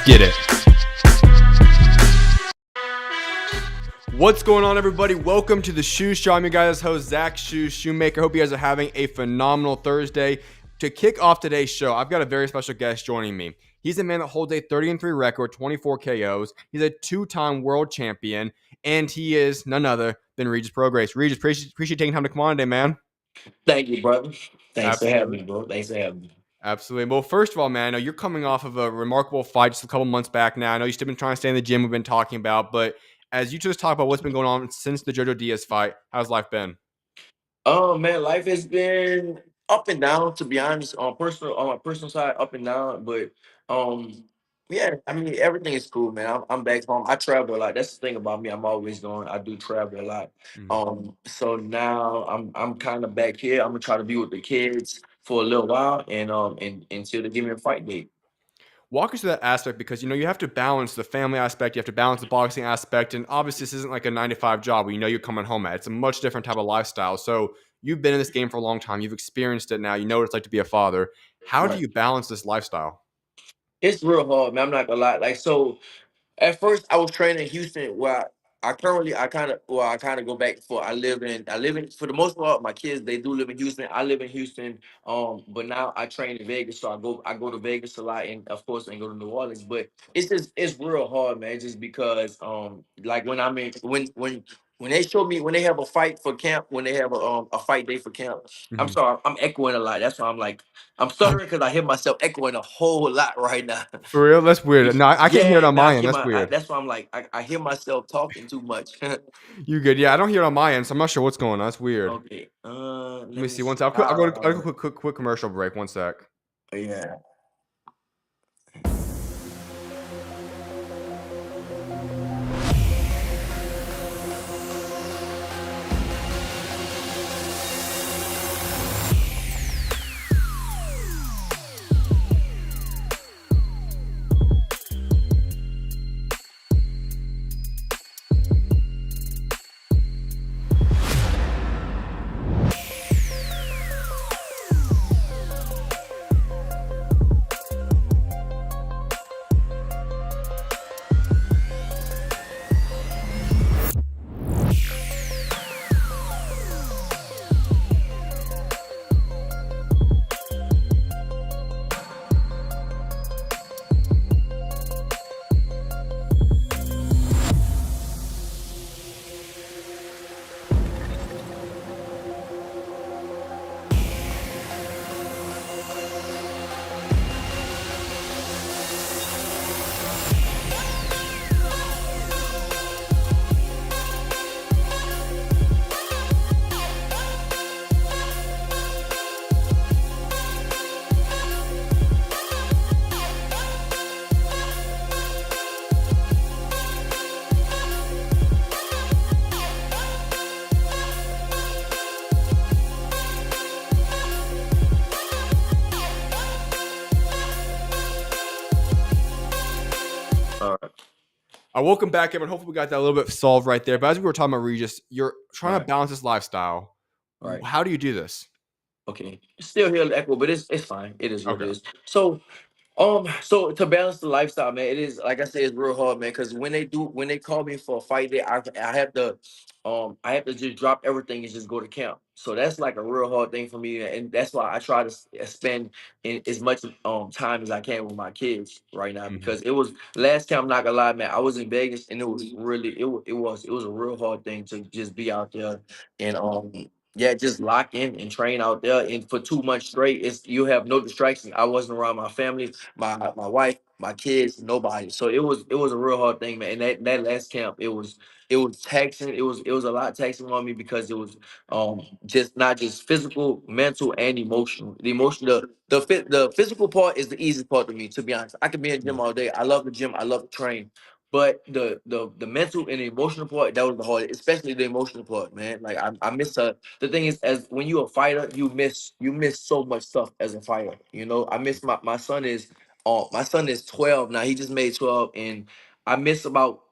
get it. What's going on, everybody? Welcome to the SchuZ Show. I'm your guys' host, Zach SchuZ Schumaker. Hope you guys are having a phenomenal Thursday. To kick off today's show, I've got a very special guest joining me. He's a man that holds a 30-3 record, 24 KOs. He's a two-time world champion, and he is none other than Regis Prograis. Regis, appreciate you taking time to come on today, man. Thank you, brother. Thanks for having Absolutely. me, bro. Thanks for having me. Absolutely. Well, first of all, man, I know you're coming off of a remarkable fight just a couple months back now. I know you've still been trying to stay in the gym we've been talking about, but as you just talk about what's been going on since the Jojo Diaz fight, how's life been? Oh man, life has been up and down, to be honest. On my personal side, up and down. But um, yeah, I mean everything is cool, man. I'm back home. I travel a lot. That's the thing about me. I'm always going. I do travel a lot. Mhm. So now I'm kind of back here. I'm gonna try to be with the kids for a little while, and until they give me a fight date. Walk us through that aspect because you have to balance the family aspect, you have to balance the boxing aspect, and obviously this isn't like a 9 to 5 job where you're coming home at. It's a much different type of lifestyle. So you've been in this game for a long time, you've experienced it now, you know what it's like to be a father. How do Right. you balance this lifestyle? It's real hard, man. I'm not gonna lie. Like so. At first, I was training in Houston, where I currently I kind of go back for I live in for the most part my kids they do live in Houston. I live in Houston, but now I train in Vegas, so I go to Vegas a lot, and of course I go to New Orleans. But it's real hard, man, just because like when I'm in when they show me when they have a fight for camp, when they have a fight day for camp. I'm Mhm. sorry, I'm echoing a lot. That's why I'm stuttering because I hear myself echoing a whole lot right now. For real? That's weird. No, I can't hear it Yeah, on man, my end. That's weird. that's why I'm like, I hear myself talking too much. You good? Yeah, I don't hear it on my end, so I'm not sure what's going on. That's weird. Okay, Let let me me see. One see. sec. I'll go quick commercial break. One sec. Yeah. All right. Welcome back, everyone. Hopefully, we got that a little bit solved right there. But as we were talking about Regis, you're trying to Right. balance this lifestyle. Right. How do you do this? Okay. Still hear the echo, but it's fine. It is what it Okay. is. So to balance the lifestyle, man, it is like I said, it's real hard, man. Because when they call me for a fight day, I have to just drop everything and just go to camp. So that's like a real hard thing for me, and that's why I try to spend as much time as I can with my kids right now. Mhm. Because it was last camp, I'm not gonna lie, man. I was in Vegas, and it was really it was a real hard thing to just be out there and yeah, just lock in and train out there. And for 2 months straight, it's you have no distractions. I wasn't around my family, my wife, my kids, nobody. So it was a real hard thing, man. And that last camp, it was taxing. It was a lot taxing on me because it was just not just physical, mental, and emotional. The physical part is the easiest part to me, to be honest. I could be in the Yeah. gym all day. I love the gym. I love to train. But the mental and the emotional part, that was the hardest, especially the emotional part, man. Like I miss the thing is, as when you're a fighter, you miss so much stuff as a fighter. You know, I miss my son is 12 now. He just made 12, and I miss about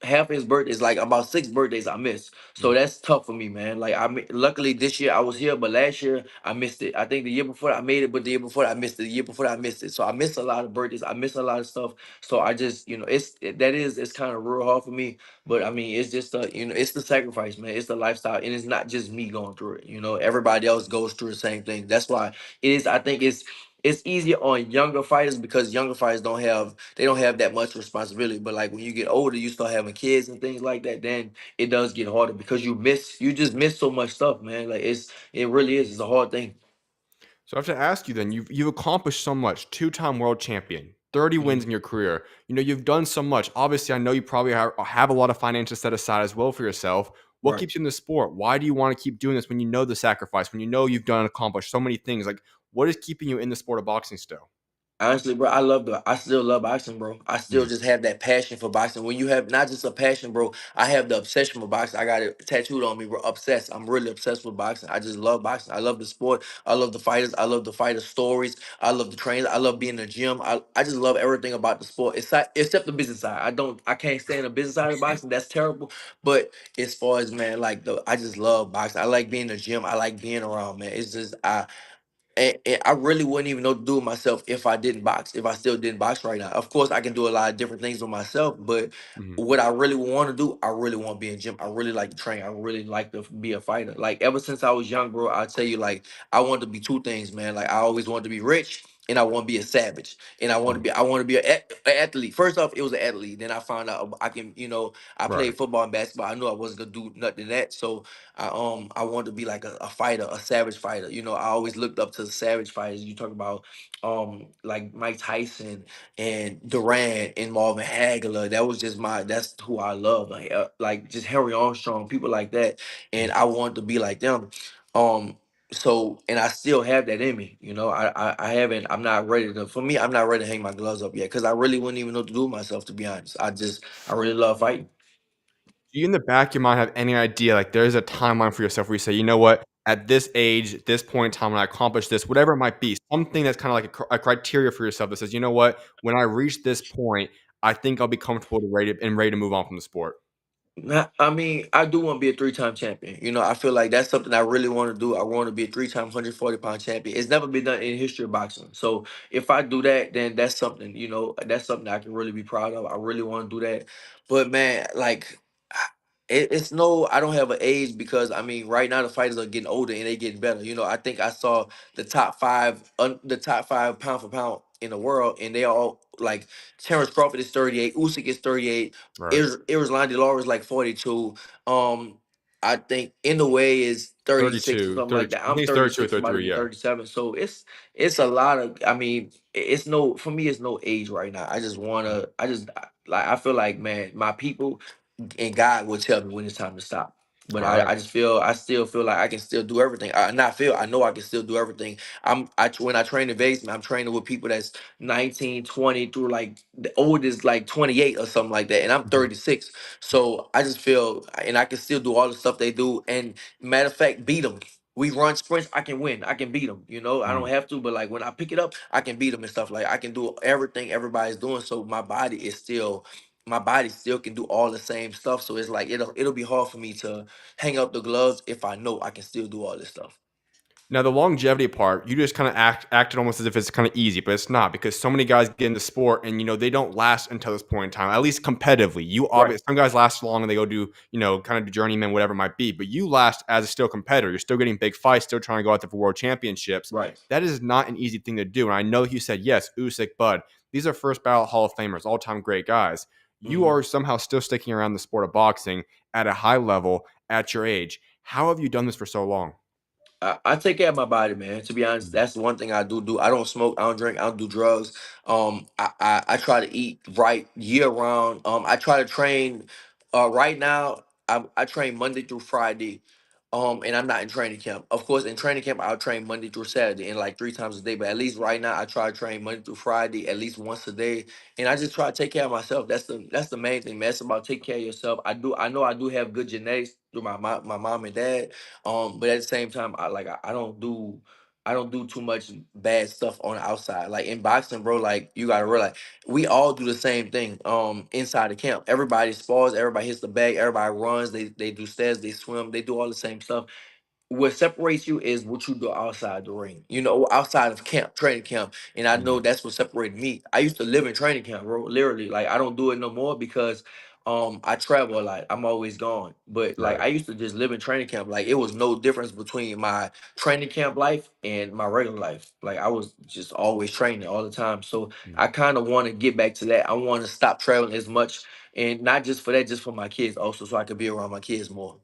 half his birthdays, like about 6 birthdays I missed. So Mm. that's tough for me, man. Like luckily this year I was here, but last year I missed it. I think the year before I made it, but the year before I missed it. The year before I missed it. So I missed a lot of birthdays. I missed a lot of stuff. So I just, it's kind of real hard for me. But I mean, it's just it's the sacrifice, man. It's the lifestyle, and it's not just me going through it. Everybody else goes through the same thing. That's why it is. I think it's easier on younger fighters because younger fighters don't have that much responsibility. But like when you get older, you start having kids and things like that, then it does get harder because you just miss so much stuff, man. Like it really is. It's a hard thing. So I have to ask you then, you've accomplished so much, two-time world champion, 30 wins Mhm. in your career. You've done so much. Obviously, I know you probably have a lot of finances set aside as well for yourself. What Right. keeps you in the sport? Why do you want to keep doing this when you know the sacrifice, when you know you've done accomplished so many things? Like, what is keeping you in the sport of boxing still? Honestly, bro, I still love boxing, bro. I still Mhm. just have that passion for boxing. When you have not just a passion, bro, I have the obsession for boxing. I got it tattooed on me, bro. Obsessed. I'm really obsessed with boxing. I just love boxing. I love the sport. I love the fighters. I love the fighter stories. I love the trainers. I love being in the gym. I just love everything about the sport. Except the business side. I can't stand the business side of boxing. That's terrible. But as far as, man, like I just love boxing. I like being in the gym. I like being around, man. It's just and I really wouldn't even know what to do with myself if I didn't box, if I still didn't box right now. Of course, I can do a lot of different things with myself, but Mhm. what I really want to do, I really want to be in gym. I really like to train. I really like to be a fighter. Like ever since I was young, bro, I tell you, like I wanted to be two things, man. Like I always wanted to be rich. And I want to be a savage, and Mhm. I want to be an athlete. First off, it was an athlete. Then I found out I can, I Right. played football and basketball. I knew I wasn't gonna do nothing in that. So I wanted to be like a fighter, a savage fighter. I always looked up to the savage fighters. You talk about like Mike Tyson and Durant and Marvin Hagler. That's who I love. Like just Harry Armstrong, people like that. And Mhm. I wanted to be like them. Um so and I still have that in me. I haven't I'm not ready to for me, I'm not ready to hang my gloves up yet because I really wouldn't even know what to do with myself, to be honest. I really love fighting. Do you in the back of your mind have any idea, like, there's a timeline for yourself where you say, "You know what? At this age, at this point in time, when I accomplish this," whatever it might be, something that's kinda like a criteria for yourself that says, "You know what? When I reach this point, I think I'll be comfortable ready to move on from the sport." I mean, I do want to be a three-time champion. I feel like that's something I really want to do. I want to be a three-time 140-pound champion. It's never been done in the history of boxing. So if I do that, then that's something I can really be proud of. I really want to do that. But man, like, it's no, I don't have an age because I mean, right now the fighters are getting older and they getting better. I think I saw the top five pound for pound in the world, and they all like Terrence Crawford is 38, Usyk is 38. Right. Irislan Delora is like 42. Um, I think In the Way is 36 or 32, something like 32. that. I think I'm it's 32 or 36, about to 33, be yeah. 37. So it's a lot of. I mean, it's no for me. It's no age right now. I just wanna. Like I feel like, man, my people and God will tell me when it's time to stop. But Alright. I still feel like I can still do everything. I know I can still do everything. When I train in Vegas, man, I'm training with people that's 19, 20 through like the oldest like 28 or something like that. And I'm Mhm. 36. So I just feel, and I can still do all the stuff they do. And matter of fact, beat them. We run sprints, I can win. I can beat them. I don't Mhm. have to, but like when I pick it up, I can beat them and stuff. Like I can do everything everybody's doing. So my body still can do all the same stuff. So it's like it'll be hard for me to hang up the gloves if I know I can still do all this stuff. Now the longevity part, you just kind of acted almost as if it's kind of easy, but it's not because so many guys get into sport and they don't last until this point in time. At least competitively, you Right. obviously some guys last long and they go do kind of journeyman, whatever it might be. But you last as a still competitor. You're still getting big fights, still trying to go out there for world championships. Right. That is not an easy thing to do. And I know you said yes, Usyk, Bud. These are first ballot Hall of Famers, all time great guys. You hmm are somehow still sticking around the sport of boxing at a high level at your age. How have you done this for so long? I take care of my body, man. To be honest, that's the one thing I do. I don't smoke, I don't drink, I don't do drugs. I try to eat right year round. I try to train. Right now, I train Monday through Friday. And I'm not in training camp. Of course, in training camp, I'll train Monday through Saturday and like 3 times a day. But at least right now, I try to train Monday through Friday at least once a day. And I just try to take care of myself. That's the main thing, man. It's about taking care of yourself. I know I do have good genetics through my mom and dad. But at the same time, I don't do. I don't do too much bad stuff on the outside. Like in boxing, bro, like you gotta realize we all do the same thing. Inside the camp, everybody spars, everybody hits the bag, everybody runs, they do stairs, they swim, they do all the same stuff. What separates you is what you do outside the ring, outside of camp, training camp. And I know Mm, that's what separated me. I used to live in training camp, bro, literally. Like I don't do it no more because I travel a lot. I'm always gone. But like right. I used to just live in training camp. Like it was no difference between my training camp life and my regular life. Like I was just always training all the time. So Mm. I kind of want to get back to that. I want to stop traveling as much, and not just for that, just for my kids also, so I could be around my kids more.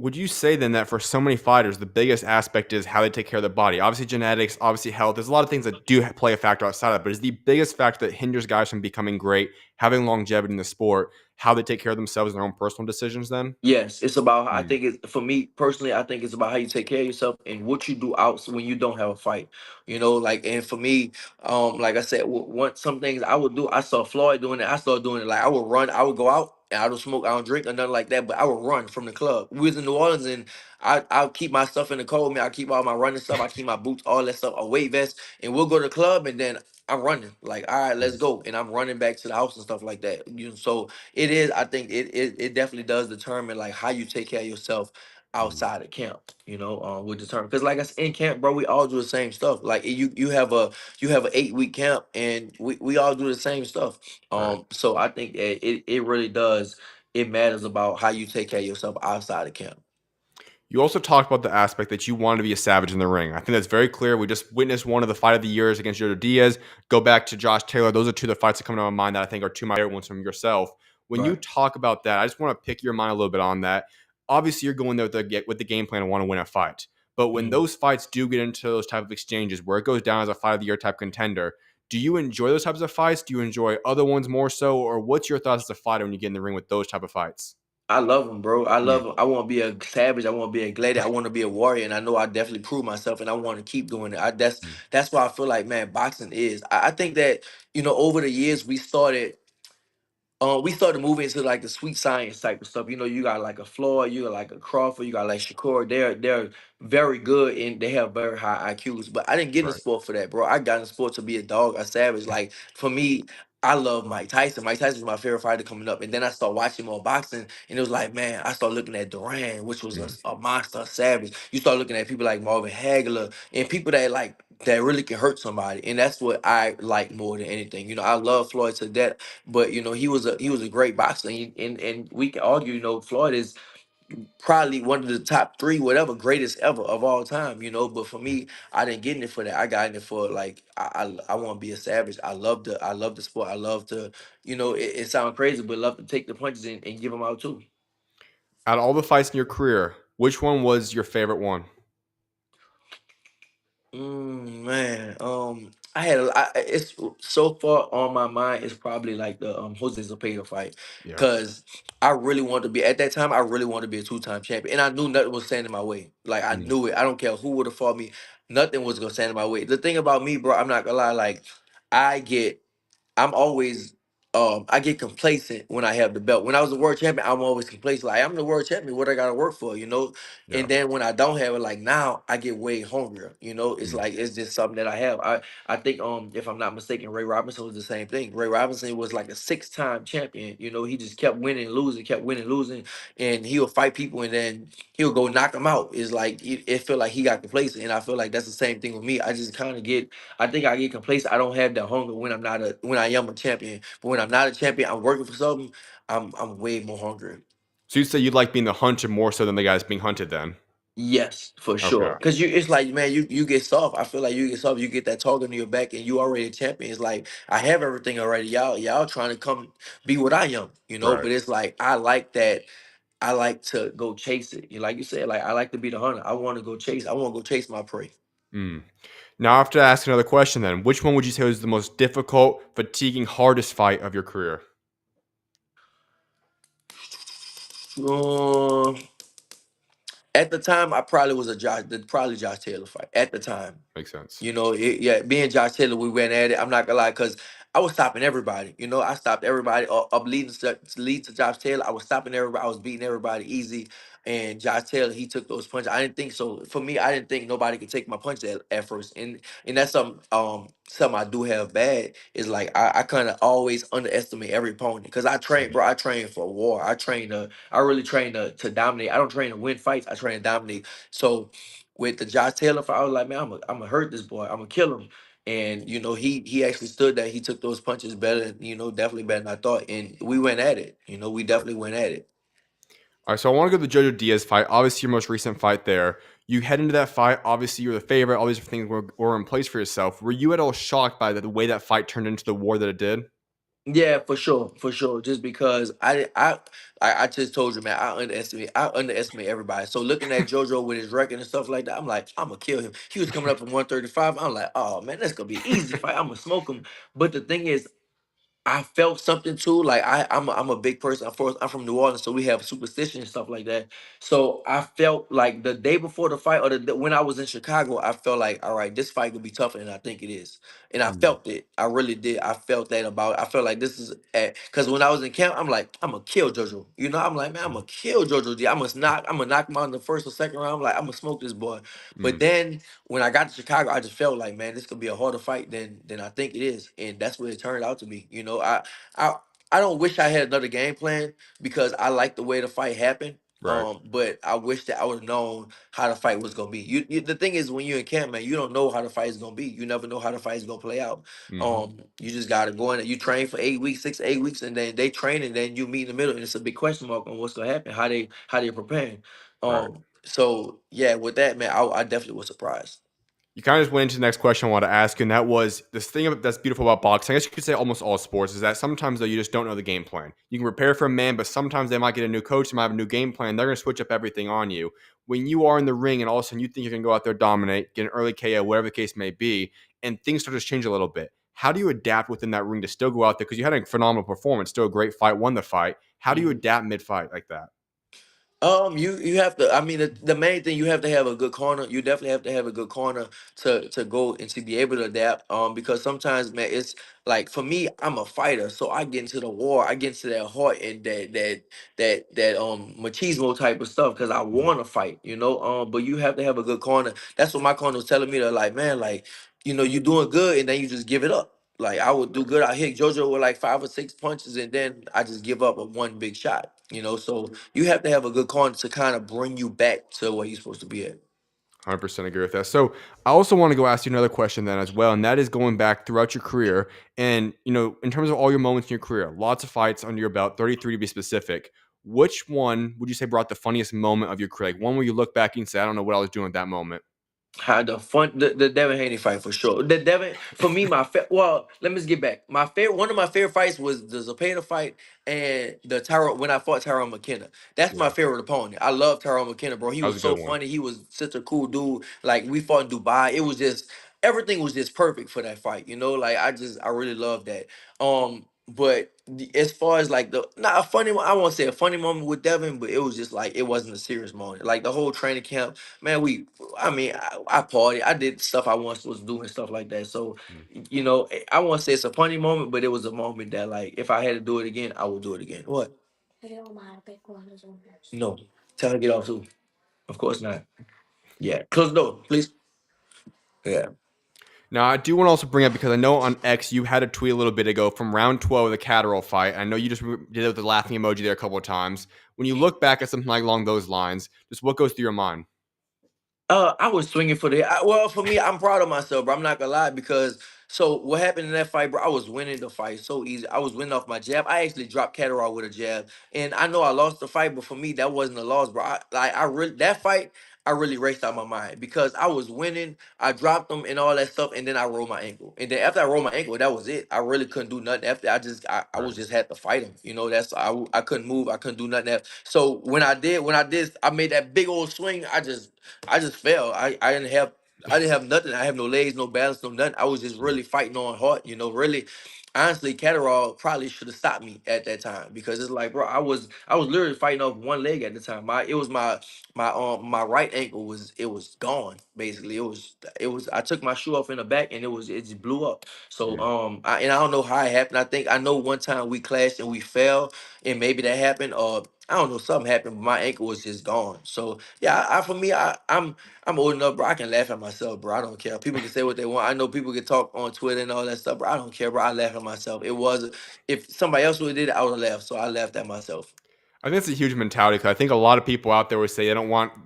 Would you say then that for so many fighters, the biggest aspect is how they take care of their body? Obviously, genetics, obviously, health. There's a lot of things that do play a factor outside of it, but is the biggest factor that hinders guys from becoming great, having longevity in the sport, how they take care of themselves and their own personal decisions then? Yes, it's about. I Mm, think it's for me personally. I think it's about how you take care of yourself and what you do out when you don't have a fight. Like, and for me, like I said, some things I would do. I saw Floyd doing it. I started doing it. Like I would run. I would go out and I don't smoke. I don't drink or nothing like that. But I would run from the club. We was in New Orleans, and I'll keep my stuff in the cold. Man, I keep all my running stuff. I keep my boots, all that stuff, a weight vest, and we'll go to the club, and then I'm running. Like, all right, let's mm, go, and I'm running back to the house and stuff like that. So it is. I think it definitely does determine like how you take care of yourself mm, outside of camp. Will determine because like I said in camp, bro, we all do the same stuff. Like you have an 8 week camp, and we all do the same stuff. right. So I think it really does. It matters about how you take care of yourself outside of camp. You also talked about the aspect that you wanted to be a savage in the ring. I think that's very clear. We just witnessed one of the fight of the years against Yoder Diaz. Go back to Josh Taylor. Those are two of the fights that come to my mind that I think are two of my favorite ones from yourself. When you Right. talk about that, I just want to pick your mind a little bit on that. Obviously, you're going there with the game plan and want to win a fight. But when Mhm. those fights do get into those type of exchanges where it goes down as a fight of the year type contender, do you enjoy those types of fights? Do you enjoy other ones more so? Or what's your thoughts as a fighter when you get in the ring with those type of fights? I love them, bro. I Mm, love them. I want to be a savage. I want to be a gladiator. I want to be a warrior, and I know I definitely prove myself, and I want to keep doing it. mm, That's why I feel like, man, boxing is. I think that over the years we started moving into like the sweet science type of stuff. You got like a Floyd, you got like a Crawford, you got like Shakur. They're very good and they have very high IQs. But I didn't get in the right. sport for that, bro. I got in the sport to be a dog, a savage. Like for me, I love Mike Tyson. Mike Tyson was my favorite fighter coming up. And then I started watching more boxing, and it was like, man, I started looking at Duran, which was Mm. a monster, a savage. You start looking at people like Marvin Hagler and people that really can hurt somebody. And that's what I like more than anything. I love Floyd to death, but he was a great boxer, and we can argue. Floyd is probably one of the top three, whatever, greatest ever of all time. But for me, I didn't get in it for that. I got in it for like I want to be a savage. I love the sport. I love to, it sounds crazy, but love to take the punches and give them out too. Out of all the fights in your career, which one was your favorite one? Man, I had it's so far on my mind. It's probably like the Jose Zepeda fight, Yeah. because I really wanted to be at that time. I really wanted to be a two-time champion, and I knew nothing was standing in my way. Like I Mm, knew it. I don't care who would have fought me. Nothing was gonna stand in my way. The thing about me, bro, I'm not gonna lie. Like I get I'm always I get complacent when I have the belt. When I was the world champion, I'm always complacent. Like I'm the world champion, what I gotta work for? yeah. And then when I don't have it, like now I get way hungrier. It's Mm, like it's just something that I have. I think if I'm not mistaken, Ray Robinson was the same thing. Ray Robinson was like a 6-time champion. He just kept winning, losing, kept winning, losing, and he'll fight people and then he'll go knock them out. It's like it feel like he got complacent, and I feel like that's the same thing with me. I just kind of get I think I get complacent. I don't have that hunger when I am a champion. But when I'm not a champion, I'm working for something. I'm way more hungry. So you say you like being the hunter more so than the guys being hunted then? Yes, for Okay. sure. Cause it's like, man, you get soft. I feel like you get soft. You get that target on your back, and you already a champion. It's like I have everything already. Y'all trying to come be what I am. Right. But it's like I like that. I like to go chase it. Like you said, like I like to be the hunter. I want to go chase. I want to go chase my prey. Mm. Now I have to ask another question then. Which one would you say was the most difficult, fatiguing, hardest fight of your career? Um, at the time, I probably was probably Josh Taylor fight at the time. Makes sense. Yeah, me and Josh Taylor, we went at it. I'm not gonna lie, cause I was stopping everybody. You know, I stopped everybody up lead to Josh Taylor. I was stopping everybody. I was beating everybody easy. And Josh Taylor, he took those punches. I didn't think so. For me, I didn't think nobody could take my punches at first. And that's something I do have bad is like I kind of always underestimate every opponent because I train, bro. I train for war. I really train to dominate. I don't train to win fights. I train to dominate. So with the Josh Taylor fight, I was like, man, I'm gonna hurt this boy. I'm gonna kill him. And you know, he actually stood that. He took those punches better, you know, definitely better than I thought. And we went at it. You know, we definitely went at it. All right, so I want to go to the Jojo Diaz fight. Obviously, your most recent fight there. You head into that fight. Obviously, you're the favorite. All these things were in place for yourself. Were you at all shocked by the way that fight turned into the war that it did? Yeah, for sure, for sure. Just because I just told you, man, I underestimate everybody. So looking at JoJo with his record and stuff like that, I'm like, I'm gonna kill him. He was coming up from 135. I'm like, oh man, that's gonna be an easy fight. I'm gonna smoke him. But the thing is, I felt something too. Like I'm a big person. I'm from New Orleans, so we have superstition and stuff like that. So I felt like the day before the fight, or when I was in Chicago, I felt like, all right, this fight could be tougher than I think it is, and I Mm, felt it. I really did. I felt that about. I felt like this is because when I was in camp, I'm like, I'm gonna kill JoJo. You know, I'm like, man, I'm mm, gonna kill JoJo. I must knock. I'm gonna knock him out in the first or second round. I'm like, I'm gonna smoke this boy. But mm. then when I got to Chicago, I just felt like, man, this could be a harder fight than I think it is, and that's what it turned out to be. You know, I I don't wish I had another game plan because I like the way the fight happened. Right. But I wish that I would have known how the fight was gonna be. The thing is, when you're in camp, man, you don't know how the fight is gonna be. You never know how the fight is gonna play out. Hmm. You just gotta go in. You train for 8 weeks, 6 to 8 weeks, and then they train, and then you meet in the middle, and it's a big question mark on what's gonna happen. How they preparing. Right. So yeah, with that, man, I definitely was surprised. You kind of just went into the next question I wanted to ask you, and that was this thing that's beautiful about boxing. I guess you could say almost all sports is that sometimes though you just don't know the game plan. You can prepare for a man, but sometimes they might get a new coach, they might have a new game plan. They're going to switch up everything on you. When you are in the ring and all of a sudden you think you can go out there, dominate, get an early KO, whatever the case may be, and things start to change a little bit. How do you adapt within that ring to still go out there? Because you had a phenomenal performance, still a great fight, won the fight. How do you adapt mid-fight like that? You have to. I mean, the main thing, you have to have a good corner. You definitely have to have a good corner to go and to be able to adapt. Because sometimes, man, it's like for me, I'm a fighter, so I get into the war. I get into that heart and that machismo type of stuff because I Mhm. want to fight. You know. But you have to have a good corner. That's what my corner was telling me. They're like, man, like you're doing good, and then you just give it up. Like I would do good. I hit JoJo with like 5 or 6 punches, and then I just give up a one big shot. So you have to have a good corner to kind of bring you back to where you're supposed to be at. 100% agree with that. So I also want to go ask you another question then as well, and that is going back throughout your career, and in terms of all your moments in your career, lots of fights under your belt, 33 to be specific. Which one would you say brought the funniest moment of your career? Like one where you look back and say, I don't know what I was doing at that moment. Had the Devin Haney fight for sure. The Devin for me, well, let me just get back. One of my favorite fights was the Zapata fight and the Tyrone when I fought Tyrone McKenna. That's my Yeah, favorite opponent. I love Tyrone McKenna, bro. He that was was a good so one. funny. He was such a cool dude. Like we fought in Dubai. It was just everything was just perfect for that fight. Like I really love that. But as far as like the not a funny, I won't say a funny moment with Devin, but it was just like it wasn't a serious moment. Like the whole training camp, man. I mean, I party. I did stuff I once was doing stuff like that. So, Mm. I won't say it's a funny moment, but it was a moment that, like, if I had to do it again, I would do it again. What? No. Tell her to get off too. Of course not. Yeah. Close the door, please. Yeah. Now, I do want to also bring up because I know on X you had a tweet a little bit ago from round 12 of the Catterall fight. I know you just did it with the laughing emoji there a couple of times. When you look back at something like along those lines, just what goes through your mind? I was swinging for well, for me, I'm proud of myself, bro. I'm not gonna lie because so what happened in that fight, bro? I was winning the fight so easy. I was winning off my jab. I actually dropped Catterall with a jab, and I know I lost the fight, but for me, that wasn't a loss, bro. I really that fight. I really raced out my mind because I was winning. I dropped them and all that stuff, and then I rolled my ankle. And then after I rolled my ankle, that was it. I really couldn't do nothing after. I Right. was just had to fight him. I couldn't move. I couldn't do nothing after. So when I did, I made that big old swing. I just fell. I didn't have nothing. I have no legs, no balance, no nothing. I was just really fighting on heart, really. honestly, Catterall probably should have stopped me at that time because it's like, bro, I was literally fighting off one leg at the time. My right ankle was gone basically. It was I took my shoe off in the back and it just blew up. So Mm. I don't know how it happened. I know one time we clashed and we fell and maybe that happened or I don't know something happened, but my ankle was just gone. So yeah, for me, I'm old enough, bro. I can laugh at myself, bro. I don't care. People can say what they want. I know people can talk on Twitter and all that stuff, bro. I don't care, bro. I laugh at myself. It was if somebody else would have did it, I would have laughed. So I laughed at myself. I think it's a huge mentality because I think a lot of people out there would say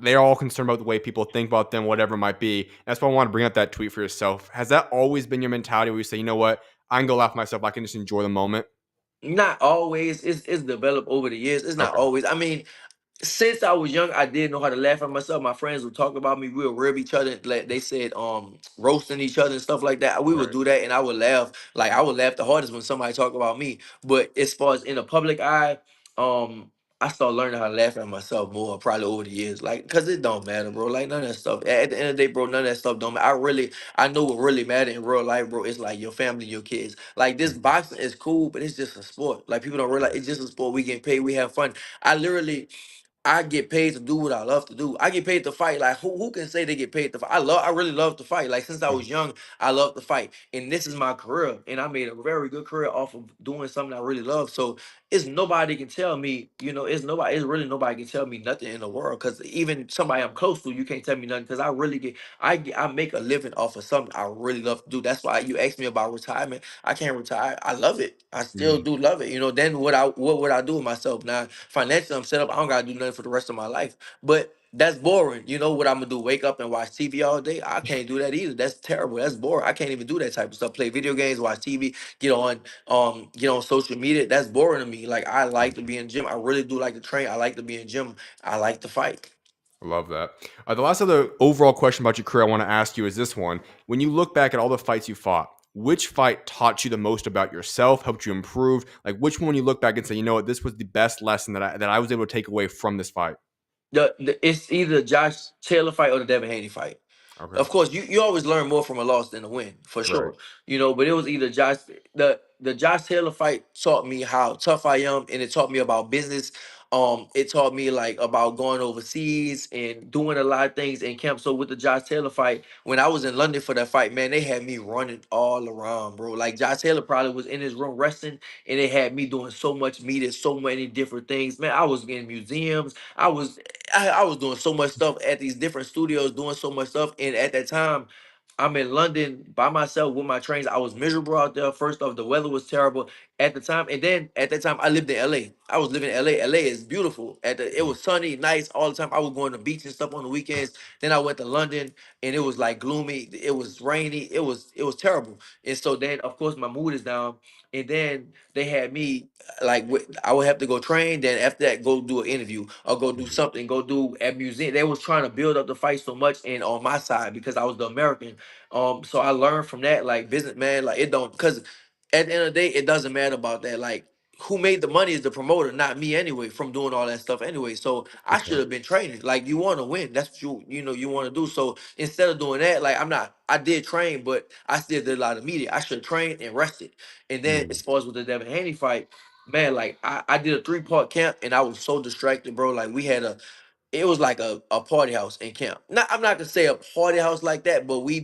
they're all concerned about the way people think about them, whatever it might be. That's why I want to bring up that tweet for yourself. Has that always been your mentality where you say, you know what, I can go laugh at myself, I can just enjoy the moment? Not always. It's developed over the years. It's not Okay. always. I mean, since I was young, I did know how to laugh at myself. My friends would talk about me. We would rib each other, like they said, roasting each other and stuff like that. We would Right. do that, and I would laugh. Like I would laugh the hardest when somebody talk about me. But as far as in the public eye, um, I started learning how to laugh at myself more probably over the years. Like, cause it don't matter, bro. Like none of that stuff. At the end of the day, bro, none of that stuff don't matter. I know what really matter in real life, bro. It's like your family, your kids. Like this Mhm. boxing is cool, but it's just a sport. Like people don't realize Right. it's just a sport. We get paid, we have fun. I literally I get paid to do what I love to do. I get paid to fight. Like who can say they get paid to fight? I really love to fight. Like since I Mhm. was young, I love to fight. And this is my career. And I made a very good career off of doing something I really love. So it's nobody can tell me, it's really nobody can tell me nothing in the world. Cause even somebody I'm close to, you can't tell me nothing. Cause I make a living off of something I really love to do. That's why you asked me about retirement. I can't retire. I love it. I still Mhm. do love it. Then what would I do with myself? Now financially I'm set up. I don't gotta do nothing for the rest of my life. But that's boring. You know what I'm gonna do? Wake up and watch TV all day? I can't do that either. That's terrible. That's boring. I can't even do that type of stuff. Play video games, watch TV, get on social media. That's boring to me. Like I like to be in gym. I really do like to train. I like to be in gym. I like to fight. I love that. The last other overall question about your career I want to ask you is this one. When you look back at all the fights you fought, which fight taught you the most about yourself, helped you improve? Like which one you look back and say, you know what, this was the best lesson that I was able to take away from this fight? It's either Josh Taylor fight or the Devin Haney fight. Okay. Of course, you always learn more from a loss than a win, for Right. sure. But it was either the Josh Taylor fight taught me how tough I am, and it taught me about business. It taught me like about going overseas and doing a lot of things in camp. So with the Josh Taylor fight, when I was in London for that fight, man, they had me running all around, bro. Like Josh Taylor probably was in his room resting, and they had me doing so much media, so many different things. Man, I was in museums. I was doing so much stuff at these different studios, doing so much stuff. And at that time, I'm in London by myself with my trains. I was miserable out there. First off, the weather was terrible at the time. And then at that time, I lived in LA. I was living in LA. LA is beautiful. It was sunny, nice all the time. I was going to the beach and stuff on the weekends. Then I went to London and it was like gloomy. It was rainy. It was terrible. And so then of course my mood is down. And then they had me like I would have to go train. Then after that, go do an interview or go do Mhm. something. Go do at museum. They was trying to build up the fight so much, and on my side because I was the American. So I learned from that, like businessman, like it don't because at the end of the day, it doesn't matter about that. Like who made the money is the promoter, not me anyway, from doing all that stuff anyway. So For I should sure. have been training. Like you want to win. That's what you want to do. So instead of doing that, like I did train, but I still did a lot of media. I should have trained and rested. And then Mhm. as far as with the Devin Haney fight, man, like I did a 3-part camp and I was so distracted, bro. Like it was like a party house in camp. I'm not gonna say a party house like that, but we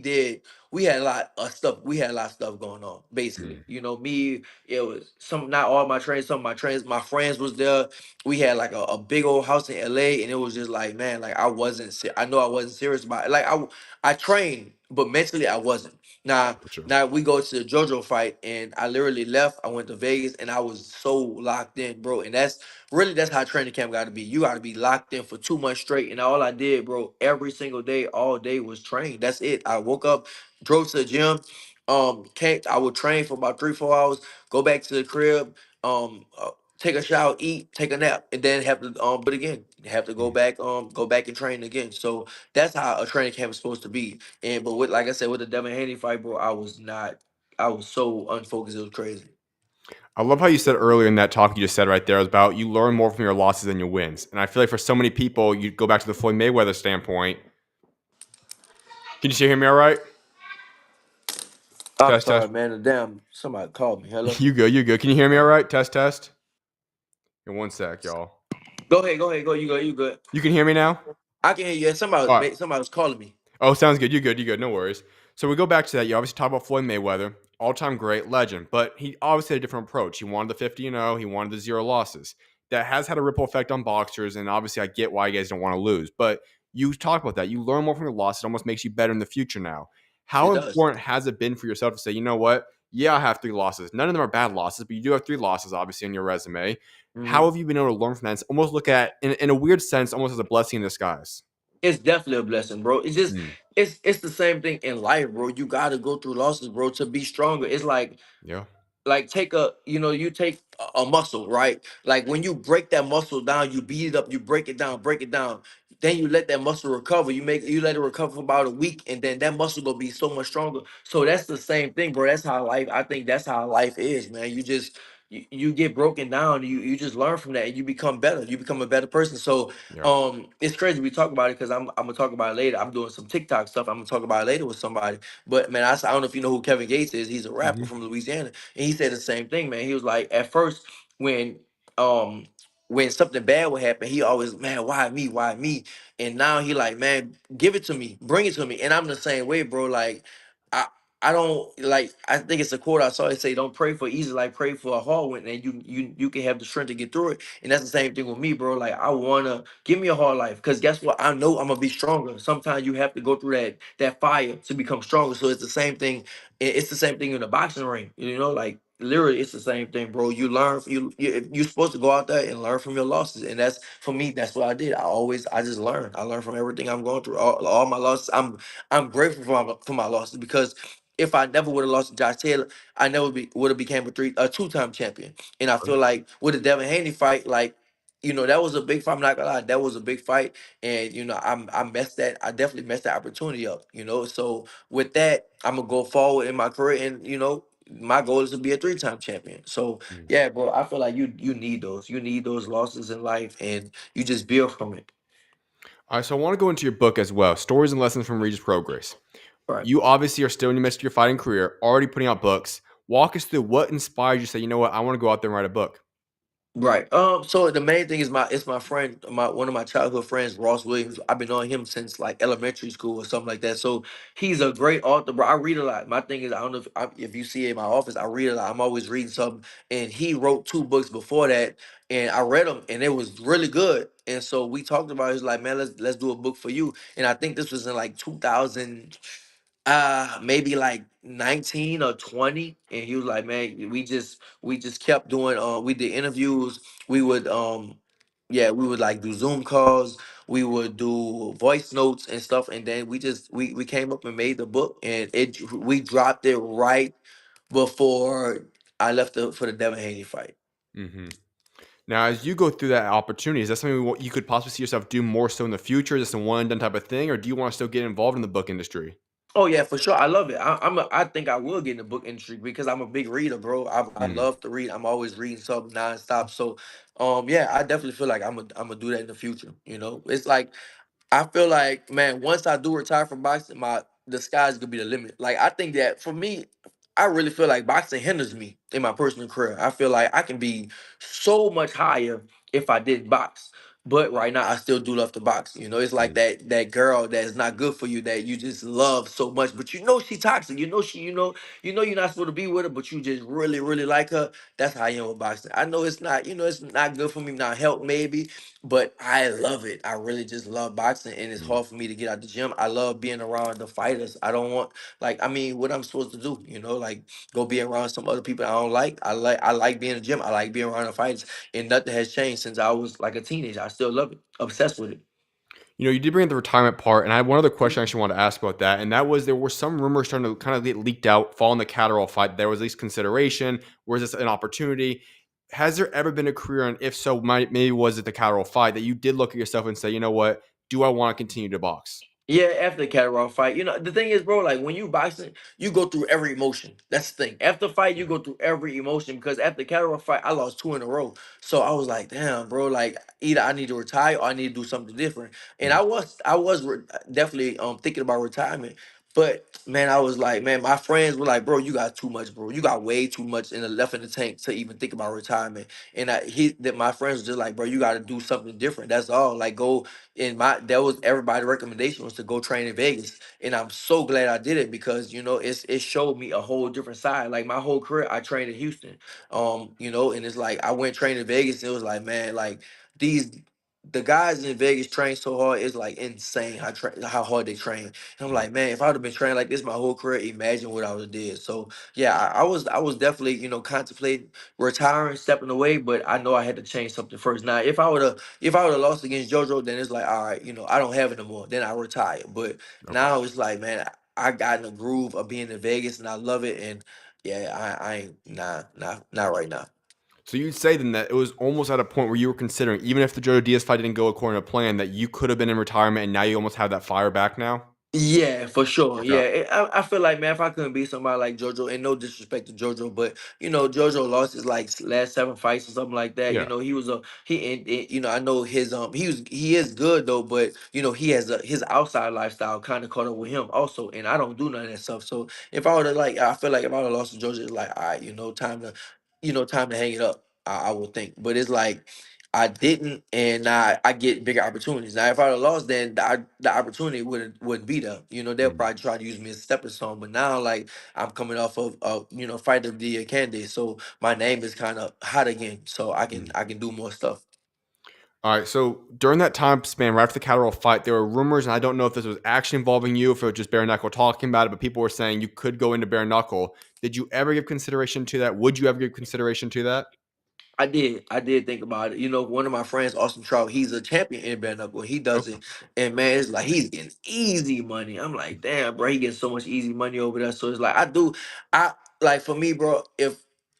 had a lot of stuff. We had a lot of stuff going on, basically. Mhm. Me, it was not all my trains, some of my trains, my friends was there. We had like a big old house in LA, and it was just like, man, like I know I wasn't serious about it. Like I trained, but mentally I wasn't. Now For sure. now we go to the JoJo fight, and I literally left. I went to Vegas, and I was so locked in, bro. And that's how training camp got to be. You got to be locked in for 2 months straight. And all I did, bro, every single day, all day was train. That's it. I woke up, drove to the gym, I would train for about 3 4 hours, go back to the crib, take a shower, eat, take a nap, and then have to but again have to Mhm. go back and train again. So that's how a training camp is supposed to be. And but with like I said with the Devin Haney fight, bro, I was so unfocused. It was crazy. I love how you said earlier in that talk you just said right there about you learn more from your losses than your wins. And I feel like for so many people, you go back to the Floyd Mayweather standpoint. Can you still hear me all right? I'm Test, sorry, test. man. Damn, somebody called me. Hello. You good, you good. Can you hear me all right? Test, test. In one sec, y'all. Go ahead. Go ahead. Go. You good. You good. You can hear me now? I can hear you. All right. Somebody was calling me. Oh, sounds good. You good. You good. No worries. So we go back to that. You obviously talk about Floyd Mayweather, all-time great, legend, but he obviously had a different approach. He wanted the 50-0. He wanted the zero losses. That has had a ripple effect on boxers, and obviously I get why you guys don't want to lose. But you talk about that. You learn more from your losses. It almost makes you better in the future now. How It does. important has it been for yourself to say, you know what? Yeah, I have 3 losses. None of them are bad losses, but you do have 3 losses, obviously, on your resume. How Mhm. have you been able to learn from that? It's almost look at, in a weird sense, almost as a blessing in disguise. It's definitely a blessing, bro. It's just Mm, it's the same thing in life, bro. You gotta go through losses, bro, to be stronger. It's yeah. like take a you take a muscle, right? Like when you break that muscle down, you beat it up, you break it down, then you let that muscle recover. You let it recover for about a week, and then that muscle gonna be so much stronger. So that's the same thing, bro. That's how life, I think that's how life is, man. You get broken down, you just learn from that, and you become better, you become a better person. So Yeah. it's crazy we talk about it, because I'm gonna talk about it later. I'm doing some TikTok stuff, I'm gonna talk about it later with somebody. But man, I don't know if you know who Kevin Gates is. He's a rapper Mhm. from Louisiana, and he said the same thing, man. He was like, at first, when um when something bad would happen, he always, man, why me? Why me? And now he like, man, give it to me, bring it to me. And I'm the same way, bro. Like, I I don't like. I think it's a quote I saw. It say, "Don't pray for easy, like pray for a hard one, and you can have the strength to get through it." And that's the same thing with me, bro. Like, I wanna give me a hard life, because guess what? I know I'm gonna be stronger. Sometimes you have to go through that fire to become stronger. So it's the same thing. It's the same thing in the boxing ring. You know, like literally, it's the same thing, bro. You learn. You're supposed to go out there and learn from your losses, and that's for me. That's what I did. I just learned. I learned from everything I'm going through. All my losses. I'm grateful for my losses, because if I never would have lost to Josh Taylor, I never would have became a 2-time champion. And I feel like with the Devin Haney fight, like, that was a big fight. I'm not gonna lie, that was a big fight, and I messed that. I definitely messed that opportunity up. So with that, I'm gonna go forward in my career, and my goal is to be a 3-time champion. So Mm. yeah, bro, I feel like you need those. You need those losses in life, and you just build from it. All right, so I want to go into your book as well, Stories and Lessons from Regis Prograis. Right. You obviously are still in the midst of your fighting career, already putting out books. Walk us through what inspired you to say, you know what, I want to go out there and write a book. Right. So the main thing is my friend, one of my childhood friends, Ross Williams. I've been knowing him since like elementary school or something like that. So he's a great author, bro. I read a lot. My thing is, I don't know if you see it in my office, I read a lot. I'm always reading something. And he wrote 2 books before that, and I read them, and it was really good. And so we talked about it. He's like, man, let's do a book for you. And I think this was in like 2000, maybe like 19 or 20. And he was like, man, we just kept doing, we did interviews. We would yeah, we would like do Zoom calls, we would do voice notes and stuff, and then we came up and made the book, and we dropped it right before I left for the Devin Haney fight. Hmm. Now, as you go through that opportunity, is that something you could possibly see yourself do more so in the future? Is this a one and done type of thing, or do you want to still get involved in the book industry? Oh yeah, for sure. I love it. I think I will get in the book industry, because I'm a big reader, bro. I Mm. love to read. I'm always reading something nonstop. So, yeah, I definitely feel like I'm gonna do that in the future. It's like, I feel like, man, once I do retire from boxing, the sky's gonna be the limit. Like, I think that for me, I really feel like boxing hinders me in my personal career. I feel like I can be so much higher if I did box. But right now, I still do love to box. It's like Mm. that girl that's not good for you, that you just love so much, but she toxic. You're not supposed to be with her, but you just really, really like her. That's how I am with boxing. I know it's not good for me, not help maybe, but I love it. I really just love boxing, and it's Mm. hard for me to get out the gym. I love being around the fighters. I don't want, like, I mean, what I'm supposed to do, like go be around some other people I don't like. I like being in the gym. I like being around the fighters, and nothing has changed since I was like a teenager. I still love it, obsessed with it. You did bring up the retirement part, and I had one other question I actually wanted to ask about that, and that was there were some rumors starting to kind of get leaked out following the Catterall fight. There was at least consideration. Was this an opportunity? Has there ever been a career, and if so, maybe was it the Catterall fight that you did look at yourself and say, you know what, do I want to continue to box? Yeah, after the Catterall fight, the thing is, bro, like when you boxing, you go through every emotion. That's the thing. After the fight, you go through every emotion, because after the Catterall fight, I lost 2 in a row. So I was like, damn, bro, like either I need to retire or I need to do something different. And Mm. I was definitely thinking about retirement. But man, I was like, man, my friends were like, bro, you got too much, bro. You got way too much in the left in the tank to even think about retirement. And that my friends were just like, bro, you got to do something different. That's all. Like, go in my that was everybody's recommendation was to go train in Vegas, and I'm so glad I did it because it showed me a whole different side. Like my whole career, I trained in Houston, and it's like I went train in Vegas. And it was like, man, like these. The guys in Vegas train so hard, it's like insane how hard they train. And I'm Mm. like, man, if I would have been trained like this my whole career, imagine what I would have did. So yeah, I was definitely contemplating retiring, stepping away, but I know I had to change something first. Now, if I would have lost against JoJo, then it's like, all right, I don't have it no more. Then I retire. But Okay. now it's like, man, I got in the groove of being in Vegas, and I love it. And yeah, I ain't not right now. So you'd say then that it was almost at a point where you were considering, even if the Joe Diaz fight didn't go according to plan, that you could have been in retirement and now you almost have that fire back now? Yeah, for sure. Okay. Yeah, I feel like, man, if I couldn't beat somebody like JoJo, and no disrespect to JoJo, but JoJo lost his like last 7 fights or something like that. Yeah. He was a he and I know he is good though, but he has his outside lifestyle kind of caught up with him also, and I don't do none of that stuff. So if I would have I feel like if I would have lost to JoJo, it's like, all right, time to hang it up. I would think, but it's like. I didn't, and I get bigger opportunities. Now, if I'd have lost, then the opportunity wouldn't be there. They'll Mm. probably try to use me as a stepping stone. But now, like I'm coming off of fight of the year candidate, so my name is kind of hot again. So I can Mm. I can do more stuff. All right. So during that time span, right after the Catterall fight, there were rumors, and I don't know if this was actually involving you, if it was just bare knuckle talking about it, but people were saying you could go into bare knuckle. Did you ever give consideration to that? Would you ever give consideration to that? I did think about it. One of my friends, Austin Trout, he's a champion in bare knuckle. He does Okay. it, and man, it's like he's getting easy money. I'm like, damn, bro, he getting so much easy money over there. So it's like I like for me, bro.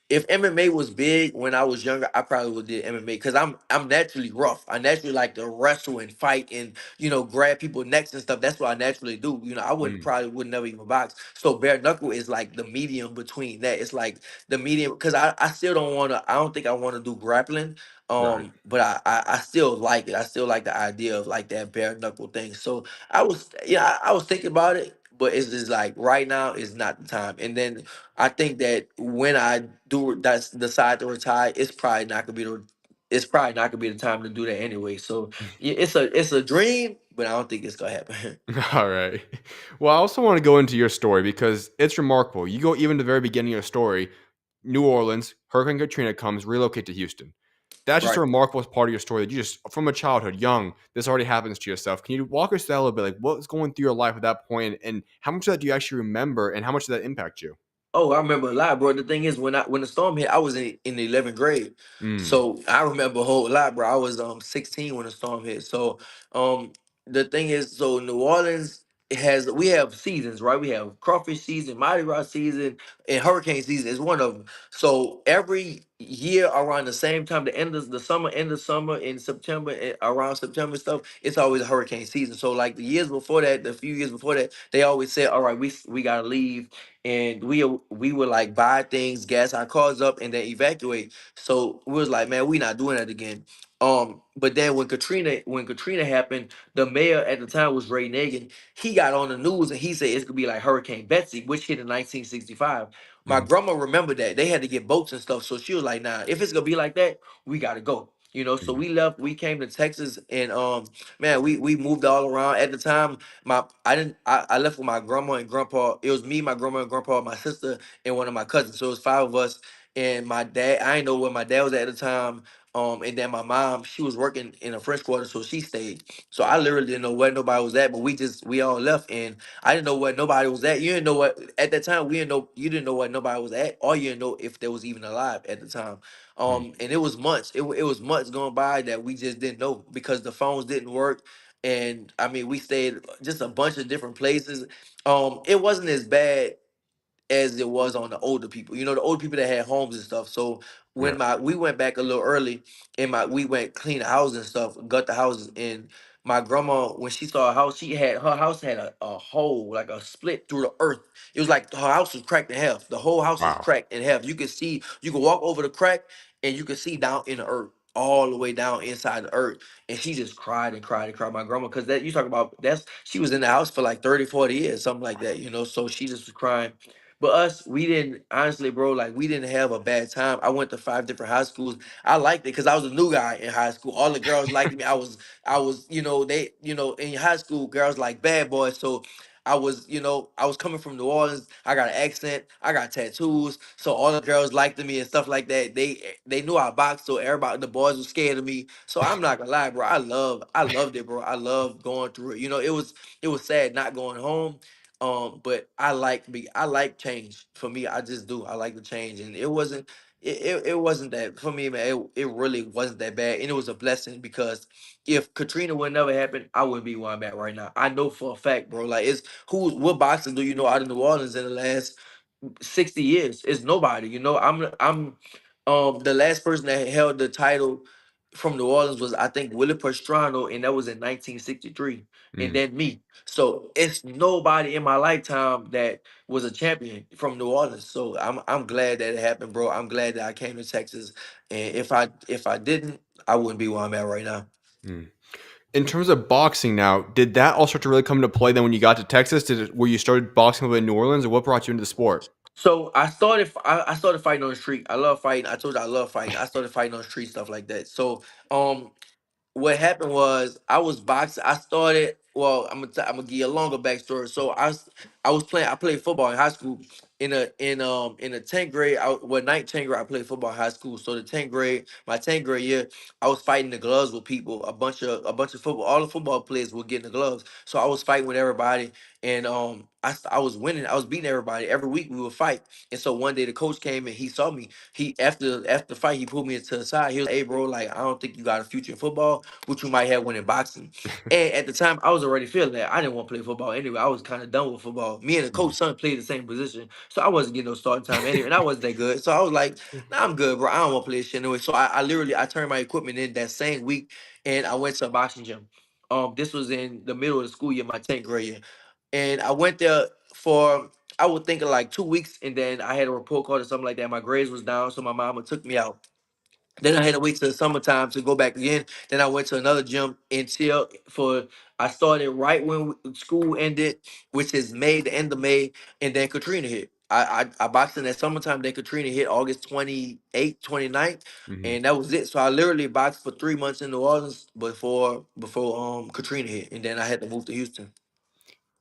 If MMA was big when I was younger, I probably would did MMA because I'm naturally rough. I naturally like to wrestle and fight and grab people necks and stuff. That's what I naturally do. I Mm. would never even box. So bare knuckle is like the medium between that. It's like the medium because I still don't want to. I don't think I want to do grappling. Right. But I still like it. I still like the idea of like that bare knuckle thing. So I was thinking about it, but it's just like right now is not the time. And then I think that when I decide to retire, it's probably not gonna be the time to do that anyway. So yeah, it's a dream, but I don't think it's gonna happen. All right. Well, I also want to go into your story because it's remarkable. You go even to the very beginning of your story, New Orleans, Hurricane Katrina comes, relocate to Houston. That's just a Right. remarkable part of your story that you just, from a childhood, young, this already happens to yourself. Can you walk us through that a little bit? Like, what was going through your life at that point, and how much of that do you actually remember, and how much did that impact you? Oh, I remember a lot, bro. The thing is, when the storm hit, I was in the 11th grade, Mm. so I remember a whole lot, bro. I was 16 when the storm hit. So the thing is, so New Orleans we have seasons, right? We have crawfish season, Mardi Gras season, and hurricane season is one of them. So every year around the same time, the end of summer in September, around September stuff, it's always a hurricane season. So like the few years before that, they always said, all right, we gotta leave and we would like buy things, gas our cars up, and then evacuate. So we was like, man, we not doing that again. But then when Katrina happened, the mayor at the time was Ray Nagin. He got on the news and he said it's gonna be like Hurricane Betsy, which hit in 1965. My Mm. grandma remembered that they had to get boats and stuff, so she was like, "Nah, if it's gonna be like that, we gotta go." So Mm. we left. We came to Texas, and man, we moved all around. At the time, I left with my grandma and grandpa. It was me, my grandma and grandpa, my sister, and one of my cousins. So it was five of us. And my dad, I didn't know where my dad was at the time. And then my mom, she was working in a French Quarter, so she stayed. So I literally didn't know where nobody was at, but we all left, and I didn't know where nobody was at. You didn't know what at that time. We didn't know You didn't know where nobody was at, or you didn't know if there was even alive at the time. Mm. And it was months. It was months going by that we just didn't know because the phones didn't work. And I mean, we stayed just a bunch of different places. It wasn't as bad as it was on the older people. The older people that had homes and stuff. So Yeah. when my we went back a little early, and my we went clean the houses and stuff, gut the houses, and my grandma, when she saw a house, her house had a hole, like a split through the earth. It was like her house was cracked in half. The whole house is Wow. cracked in half. You could walk over the crack and you could see down in the earth all the way down inside the earth. And she just cried and cried and cried. My grandma, because that you talk about, that's she was in the house for like 30, 40 years, something like that, you know. So she just was crying. But us, we didn't, honestly, bro, like we didn't have a bad time. I went to 5 different high schools. I liked it because I was a new guy in high school. All the girls liked me. I was, they, in high school, girls like bad boys. So I was coming from New Orleans. I got an accent. I got tattoos. So all the girls liked me and stuff like that. They knew I boxed, so everybody, the boys were scared of me. So I'm not gonna lie, bro. I loved it, bro. I loved going through it. It was sad not going home. But I like change. For me, I just do. I like the change, and it wasn't that for me, man. It really wasn't that bad, and it was a blessing because if Katrina would never happen, I wouldn't be where I'm at right now. I know for a fact, bro. Like it's what boxing do you know out of New Orleans in the last 60 years? It's nobody. I'm the last person that held the title from New Orleans was, I think, Willie Pastrano, and that was in 1963. And Mm. then me. So it's nobody in my lifetime that was a champion from New Orleans. So I'm glad that it happened, bro. I'm glad that I came to Texas. And if I didn't, I wouldn't be where I'm at right now. Mm. In terms of boxing now, did that all start to really come into play then when you got to Texas? Where you started boxing in New Orleans, or what brought you into the sport? So I started fighting on the street. I love fighting. I told you I love fighting. I started fighting on the street, stuff like that. So what happened was I was boxing. I started. Well, I'm gonna give you a longer backstory. So I was playing. I played football in high school. In the 10th grade, ninth 10th grade, I played football in high school. So the 10th grade, my 10th grade year, I was fighting the gloves with people. A bunch of football. All the football players were getting the gloves. So I was fighting with everybody, and I was winning. I was beating everybody every week. We would fight. And so one day the coach came and he saw me. He after the fight, he pulled me to the side. He was like, "Hey, bro, like I don't think you got a future in football, which you might have when in boxing." And at the time, I was already feeling that I didn't want to play football anyway. I was kind of done with football. Me and the coach son played the same position, so I wasn't getting no starting time anyway, and I wasn't that good. So I was like, "Nah, I'm good, bro. I don't want to play this shit anyway." So I literally I turned my equipment in that same week, and I went to a boxing gym. This was in the middle of the school year, my 10th grade year, and I went there for, I would think of like 2 weeks, and then I had a report card or something like that. My grades was down, so my mama took me out. Then I had to wait till the summertime to go back again. Then I went to another gym until for I started right when school ended, which is May, the end of May, and then Katrina hit. I boxed in that summertime. Then Katrina hit August 28th, 29th, Mm-hmm. and that was it. So I literally boxed for 3 months in New Orleans before Katrina hit, and then I had to move to Houston.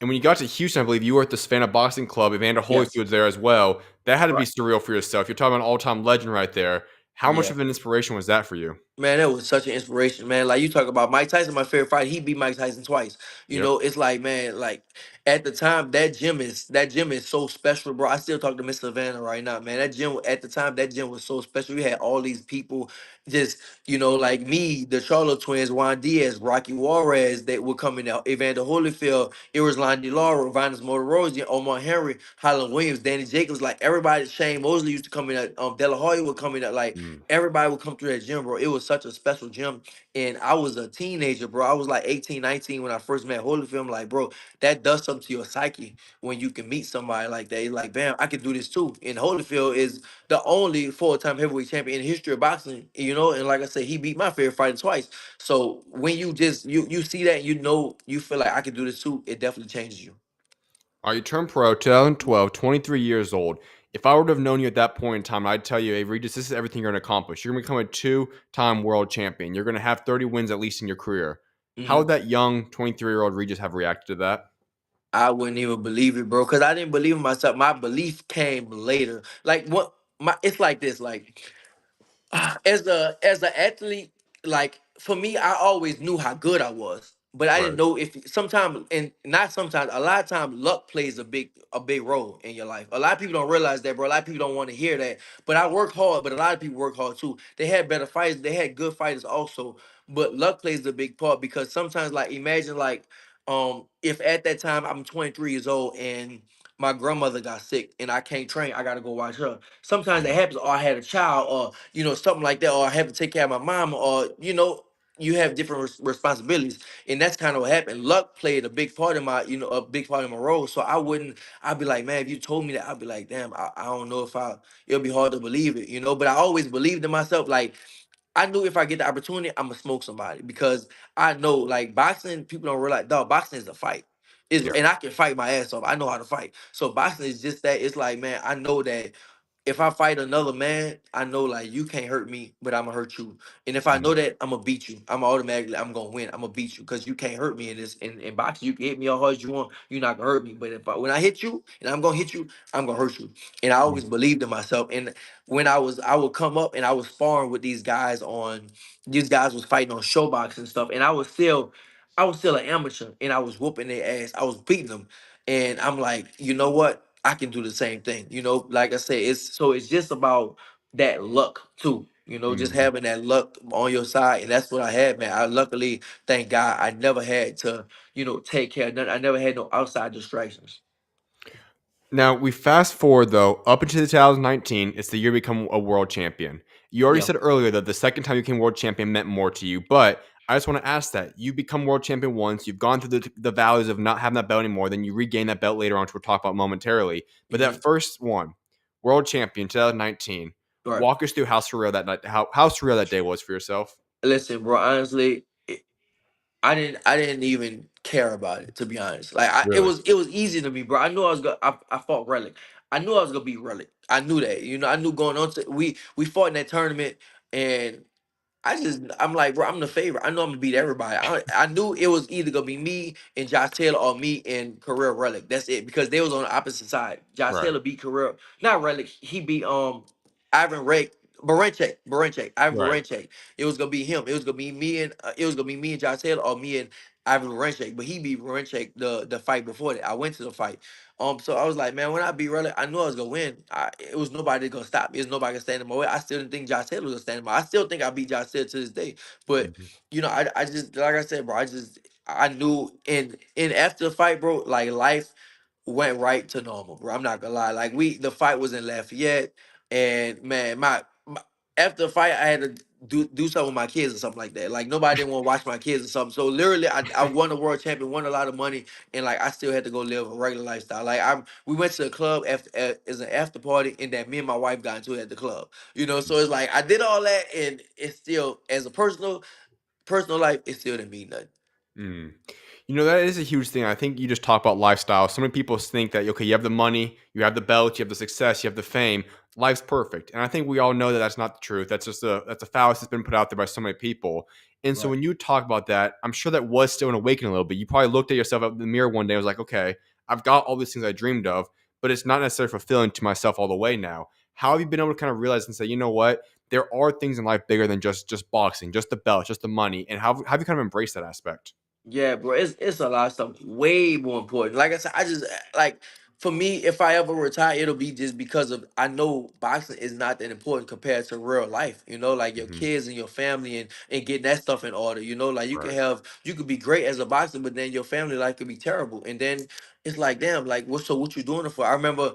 And when you got to Houston, I believe you were at the Savannah Boxing Club. Evander Yes, Holyfield's there as well. That had to be right. surreal for yourself. You're talking about an all-time legend right there. How much Yeah. of an inspiration was that for you? Man, that was such an inspiration, man. Like you talk about Mike Tyson, my favorite fighter. He beat Mike Tyson twice. Yep. It's like, man, like at the time that gym is so special, bro. I still talk to Miss Savannah right now, man. That gym at the time, that gym was so special. You had all these people, just like me, the Charlotte twins, Juan Diaz, Rocky Juarez, that would come in there. Evander Holyfield, Irislan DeLauro, Vinus Motorosi, Omar Henry, Holland Williams, Danny Jacobs, like everybody. Shane Mosley used to come in there. De La Hoya would come in there, like. Mm. Everybody would come through that gym, bro. It was such a special gym. And I was a teenager, bro. I was like 18, 19 when I first met Holyfield. I'm like, bro, that does something to your psyche when you can meet somebody like that. You're like, bam, I can do this too. And Holyfield is the only four-time heavyweight champion in the history of boxing, And like I said, he beat my favorite fighter twice. So when you just you see that, and you feel like I can do this too, it definitely changes you. All right, you turned pro 2012, 23 years old. If I would have known you at that point in time, I'd tell you, hey, Regis, this is everything you're going to accomplish. You're going to become a two-time world champion. You're going to have 30 wins at least in your career. How would Mhm. that young 23-year-old Regis have reacted to that? I wouldn't even believe it, bro, because I didn't believe in myself. My belief came later. Like what my it's like this, like as an athlete, like for me, I always knew how good I was, but I didn't Right. know if sometimes, and not sometimes, a lot of times luck plays a big role in your life. A lot of people don't realize that, bro. A lot of people don't want to hear that. But I work hard, but a lot of people work hard too. They had better fighters, they had good fighters also, but luck plays a big part because sometimes, like imagine like if at that time I'm 23 years old and my grandmother got sick and I can't train, I gotta go watch her. Sometimes that Mm. happens, or I had a child, or something like that, or I have to take care of my mom, or you have different responsibilities, and that's kind of what happened. Luck played a big part in a big part in my role. So I'd be like, man, if you told me that, I'd be like, damn, I don't know if it'll be hard to believe it, But I always believed in myself, like. I knew if I get the opportunity, I'm gonna smoke somebody because I know like boxing. People don't realize, dog. Boxing is a fight. Yeah. And I can fight my ass off. I know how to fight. So boxing is just that. It's like, man, I know that if I fight another man, I know like you can't hurt me, but I'm gonna hurt you. And if I Mm, know that, I'm gonna beat you. I'm gonna win. I'm gonna beat you because you can't hurt me in this. In boxing, you can hit me how hard as you want. You're not gonna hurt me. But when I hit you and I'm gonna hit you, I'm gonna hurt you. And I mm, always believed in myself. And when I would come up and I was sparring with these guys on. These guys was fighting on showbox and stuff, and I was still an amateur, and I was whooping their ass. I was beating them, and I'm like, you know what? I can do the same thing. Like I said, it's just about that luck too. Just mm. having that luck on your side, and that's what I had, man. I luckily, thank God, I never had to, take care of nothing. I never had no outside distractions. Now we fast forward though up into 2019. It's the year you become a world champion. You already Yeah. said earlier that the second time you became world champion meant more to you, but I just want to ask that you become world champion once. You've gone through the valleys of not having that belt anymore. Then you regain that belt later on, which we'll talk about momentarily. But Hmm. that first one, world champion 2019. Right. Walk us through how surreal that night, how surreal that day was for yourself. Listen, bro. Honestly, I didn't even care about it, to be honest. Like it Really? was easy to me, bro. I knew I was gonna I fought Relic. I knew I was gonna beat Relic. I knew that. I knew going on to we fought in that tournament, and I'm like, bro, I'm the favorite. I know I'm gonna beat everybody. I knew it was either gonna be me and Josh Taylor or me and Career Relic. That's it, because they was on the opposite side. Josh Right. Taylor beat Career, not Relic. He beat Ivan Ray. Ivan Right. Barenchek. It was gonna be him. It was gonna be me and Josh Taylor or me and Ivan Barenchek. But he beat Barenchek the fight before that. I went to the fight. So I was like, man, when I beat Relic, I knew I was gonna win. It was nobody gonna stop me. It was nobody gonna stand in my way. I still didn't think Josh Taylor was gonna stand in my way. I still think I beat Josh Taylor to this day. But Mhm. I just, like I said, bro, I knew in after the fight, bro, like life went right to normal, bro. I'm not gonna lie. Like the fight was in Lafayette, and man, my after the fight, I had to do something with my kids or something like that. Like nobody didn't want to watch my kids or something. So literally, I won the world champion, won a lot of money, and like I still had to go live a regular lifestyle. Like we went to the club after as an after party, and that me and my wife got into it at the club. So it's like I did all that, and it's still as a personal life, it still didn't mean nothing. Mm. That is a huge thing. I think you just talk about lifestyle. So many people think that, okay, you have the money, you have the belt, you have the success, you have the fame, life's perfect. And I think we all know that that's not the truth. That's a fallacy that's been put out there by so many people. And so Right. when you talk about that, I'm sure that was still an awakening a little bit. You probably looked at yourself in the mirror one day and was like, okay, I've got all these things I dreamed of, but it's not necessarily fulfilling to myself all the way now. How have you been able to kind of realize and say, you know what? There are things in life bigger than just boxing, just the belt, just the money. And how have you kind of embraced that aspect? Yeah, bro, it's a lot of stuff way more important. Like I said, I just like for me, if I ever retire, it'll be just because of I know boxing is not that important compared to real life. Like your Hmm. kids and your family and getting that stuff in order. Like Right. you could be great as a boxer, but then your family life could be terrible. And then it's like, damn, like what you doing it for? I remember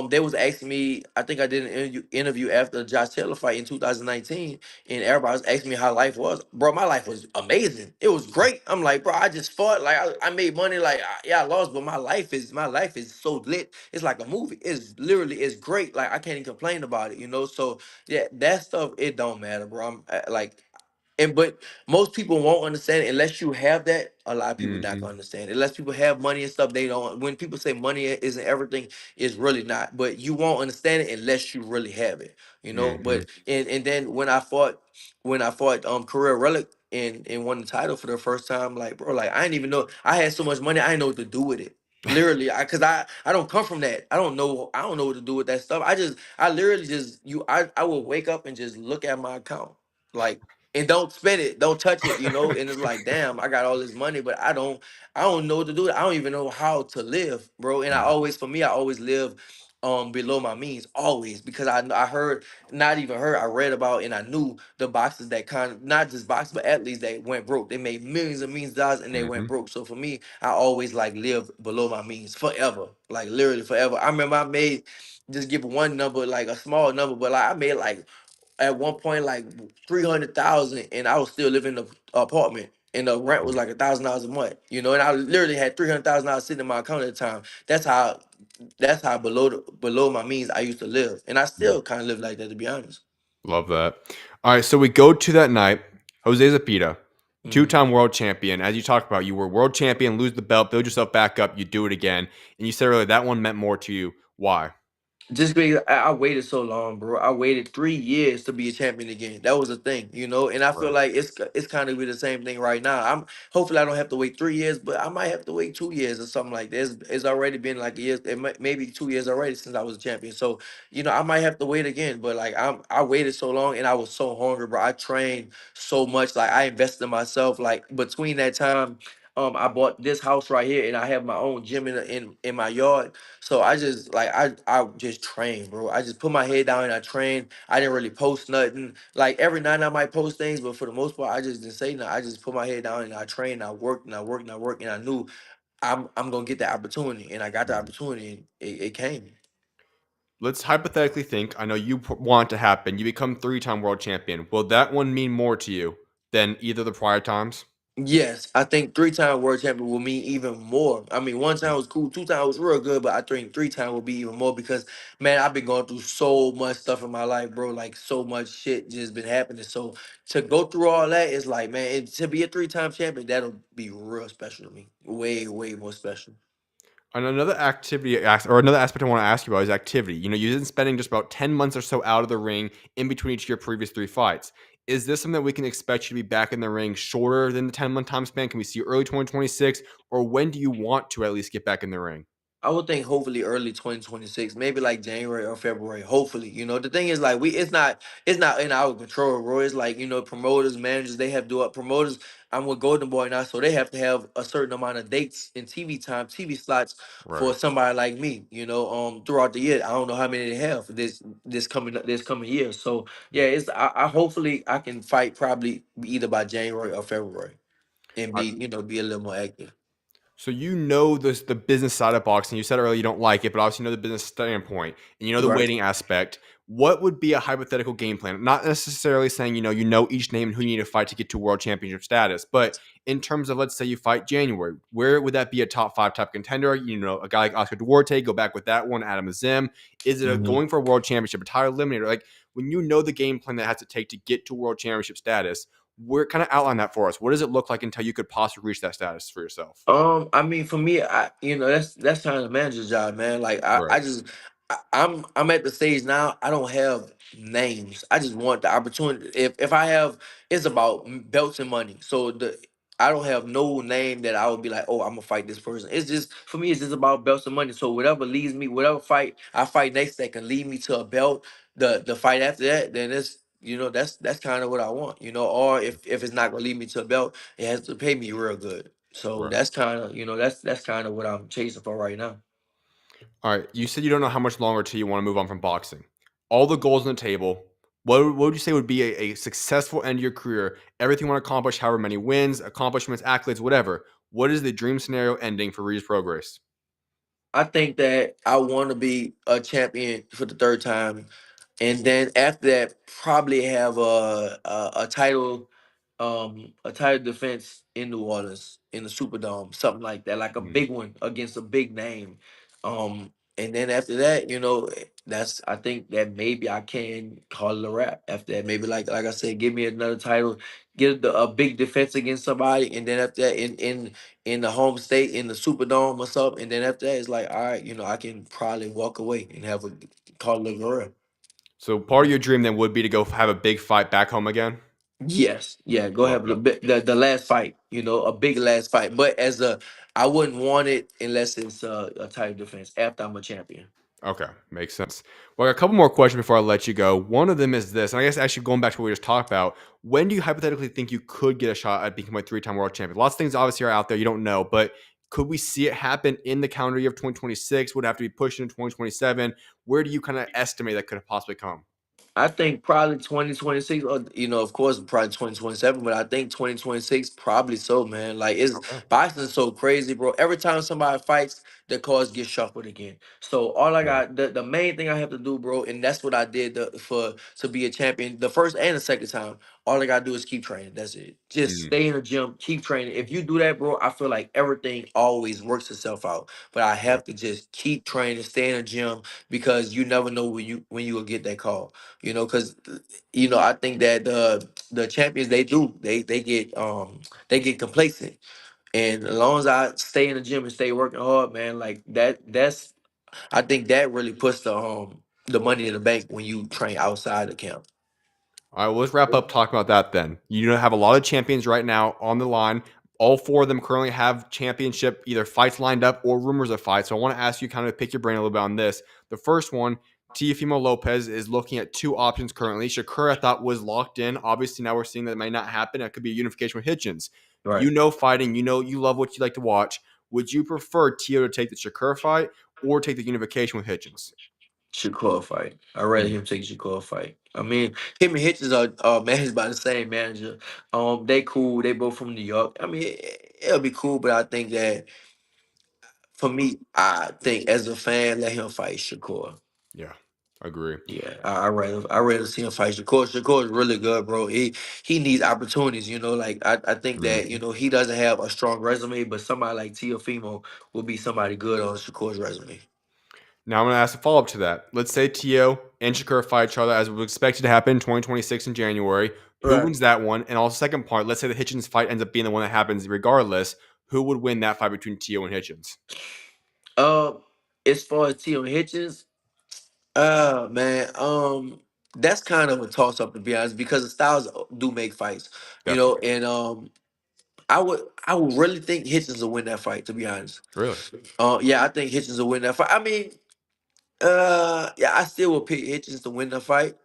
they was asking me, I think I did an interview after the Josh Taylor fight in 2019, and everybody was asking me how life was. Bro, my life was amazing. It was great. I'm like, bro, I just fought. Like I made money. Like yeah, I lost, but my life is so lit. It's like a movie. It's great. Like I can't even complain about it. So yeah, that stuff it don't matter, bro. I'm like. But most people won't understand it unless you have that. A lot of people not Hmm. gonna understand it. Unless people have money and stuff, they don't. When people say money isn't everything, it's really not. But you won't understand it unless you really have it. Hmm. But and then when I fought Career Relic and won the title for the first time, like bro, like I didn't even know I had so much money. I didn't know what to do with it. Literally, cause I don't come from that. I don't know what to do with that stuff. I literally just I will wake up and just look at my account like and don't spend it, don't touch it. And it's like, damn, I got all this money, but I don't know what to do. I don't even know how to live, bro. And for me, I always live below my means, always, because I heard, not even heard, I read about and I knew the boxers that kind of not just boxers but athletes that went broke. They made millions and millions of dollars and they went Hmm. broke. So for me, I always like live below my means forever, like literally forever. I remember I made, just give one number, like a small number, but like I made like at one point like 300,000, and I was still living in the apartment, and the rent was like $1,000 a month. And I literally had $300,000 sitting in my account at the time. That's how below my means I used to live, and I still kind of live like that, to be honest. Love that. All right, so we go to that night. Jose Zapita, Mhm. two-time world champion. As you talked about, you were world champion, lose the belt, build yourself back up, you do it again. And you said earlier that one meant more to you. Why? Just because I waited so long, bro. I waited 3 years to be a champion again. That was the thing, And I feel Right. like it's kind of be the same thing right now. I'm hopefully I don't have to wait 3 years, but I might have to wait 2 years or something like this. It's already been like a year, maybe 2 years already since I was a champion. So I might have to wait again. But like I waited so long and I was so hungry, bro. I trained so much. Like I invested in myself. Like between that time. I bought this house right here, and I have my own gym in my yard. So I just like I just train, bro. I just put my head down and I train. I didn't really post nothing. Like every night I might post things, but for the most part, I just didn't say nothing. I just put my head down and I trained. I worked and I worked and I worked, and I knew I'm gonna get the opportunity, and I got the Mhm. opportunity, and it came. Let's hypothetically think. I know you want it to happen. You become three-time world champion. Will that one mean more to you than either the prior times? Yes, I think 3 time world champion will mean even more. I mean, 1 time was cool, 2 time was real good, but I think 3 time will be even more because man, I've been going through so much stuff in my life, bro. Like so much shit just been happening. So to go through all that is like, man, to be a 3 time champion, that'll be real special to me. Way, way more special. And another or another aspect I want to ask you about is activity. You've been spending just about 10 months or so out of the ring in between each of your previous three fights. Is this something that we can expect you to be back in the ring shorter than the 10-month time span? Can we see early 2026? Or when do you want to at least get back in the ring? I would think hopefully early 2026, maybe like January or February. Hopefully, the thing is like it's not in our control, bro. It's like promoters, managers, they have to do up promoters. I'm with Golden Boy now, so they have to have a certain amount of dates and TV time, TV slots for Right. somebody like me. Throughout the year, I don't know how many they have for this coming year. So yeah, it's I hopefully I can fight probably either by January or February and be a little more active. So the business side of boxing. You said earlier you don't like it, but obviously you know the business standpoint and you know the Right. waiting aspect. What would be a hypothetical game plan? Not necessarily saying you know each name and who you need to fight to get to world championship status, but in terms of let's say you fight January, where would that be a top five type contender? A guy like Oscar Duarte, go back with that one. Adam Azim. Is it a going for a world championship, a title eliminator? Like when you know the game plan that has to take to get to world championship status, we're kind of outline that for us. What does it look like until you could possibly reach that status for yourself? I mean, for me, that's kind of the manager's job, man. Like I Right. just I'm at the stage now. I don't have names. I just want the opportunity. If I have, it's about belts and money. So I don't have no name that I would be like, oh, I'm gonna fight this person. It's just for me, it's just about belts and money. So whatever leads me, whatever fight I fight next that can lead me to a belt, the fight after that, then it's that's kind of what I want. Or if it's not gonna lead me to a belt, it has to pay me real good. So Right. that's kind of that's kind of what I'm chasing for right now. All right. You said you don't know how much longer till you want to move on from boxing. All the goals on the table. What would you say would be a successful end to your career? Everything you want to accomplish, however many wins, accomplishments, accolades, whatever. What is the dream scenario ending for Regis Prograis? I think that I want to be a champion for the third time, and then after that, probably have a title defense in New Orleans in the Superdome, something like that, like a Mhm. big one against a big name. And then after that, that's I think that maybe I can call it a wrap. After that, maybe like I said, give me another title, get a big defense against somebody, and then after that, in the home state in the Superdome or something, and then after that, it's like, all right, I can probably walk away and have a call it a career. So part of your dream then would be to go have a big fight back home again. Yes, yeah, go have Okay. the last fight, a big last fight. But I wouldn't want it unless it's a title defense after I'm a champion. Okay, makes sense. Well, I got a couple more questions before I let you go. One of them is this, and I guess actually going back to what we just talked about, when do you hypothetically think you could get a shot at becoming a three-time world champion? Lots of things obviously are out there you don't know, but could we see it happen in the calendar year of 2026? Would it have to be pushed into 2027? Where do you kind of estimate that could have possibly come? I think probably 2026, or of course, probably 2027, but I think 2026 probably so, man. Like Okay. boxing's so crazy, bro. Every time somebody fights, the cards get shuffled again. So all I Right. got, the main thing I have to do, bro, and that's what I did to be a champion the first and the second time. All I gotta do is keep training. That's it. Just Mm, stay in the gym, keep training. If you do that, bro, I feel like everything always works itself out. But I yeah. have to just keep training, stay in the gym because you never know when you will get that call. Because I think that the champions they get complacent. And as long as I stay in the gym and stay working hard, man, like that's I think that really puts the money in the bank when you train outside the camp. All right, well, let's wrap up talking about that then. You have a lot of champions right now on the line. All four of them currently have championship either fights lined up or rumors of fights. So I want to ask you kind of pick your brain a little bit on this. The first one, Teofimo Lopez is looking at two options currently. Shakur, I thought, was locked in. Obviously, now we're seeing that it might not happen. It could be a unification with Hitchens. Right. Fighting. You love what you like to watch. Would you prefer Teo to take the Shakur fight or take the unification with Hitchens? Shakur fight. I'd rather Mm, him take Shakur fight. I mean, him and Hitchens are managed by the same manager. They cool. They both from New York. I mean, it'll be cool, but I think that for me, I think as a fan, let him fight Shakur. yeah, agree. Yeah, I rather see him fight Shakur. Shakur is really good, bro. He needs opportunities. Like I think Mm. that he doesn't have a strong resume, but somebody like Teofimo will be somebody good on Shakur's resume. Now I'm going to ask a follow up to that. Let's say Tio and Shakur fight each other as was expected to happen in 2026 in January. Who Right. wins that one? And also, second part, let's say the Hitchens fight ends up being the one that happens regardless. Who would win that fight between Tio and Hitchens? Uh, as far as Teo Hitchens, man, that's kind of a toss up to be honest, because the styles do make fights, Definitely. and I would really think Hitchens will win that fight, to be honest. Really? Yeah, I think Hitchens will win that fight. I mean, yeah, I still will pick Hitchens to win the fight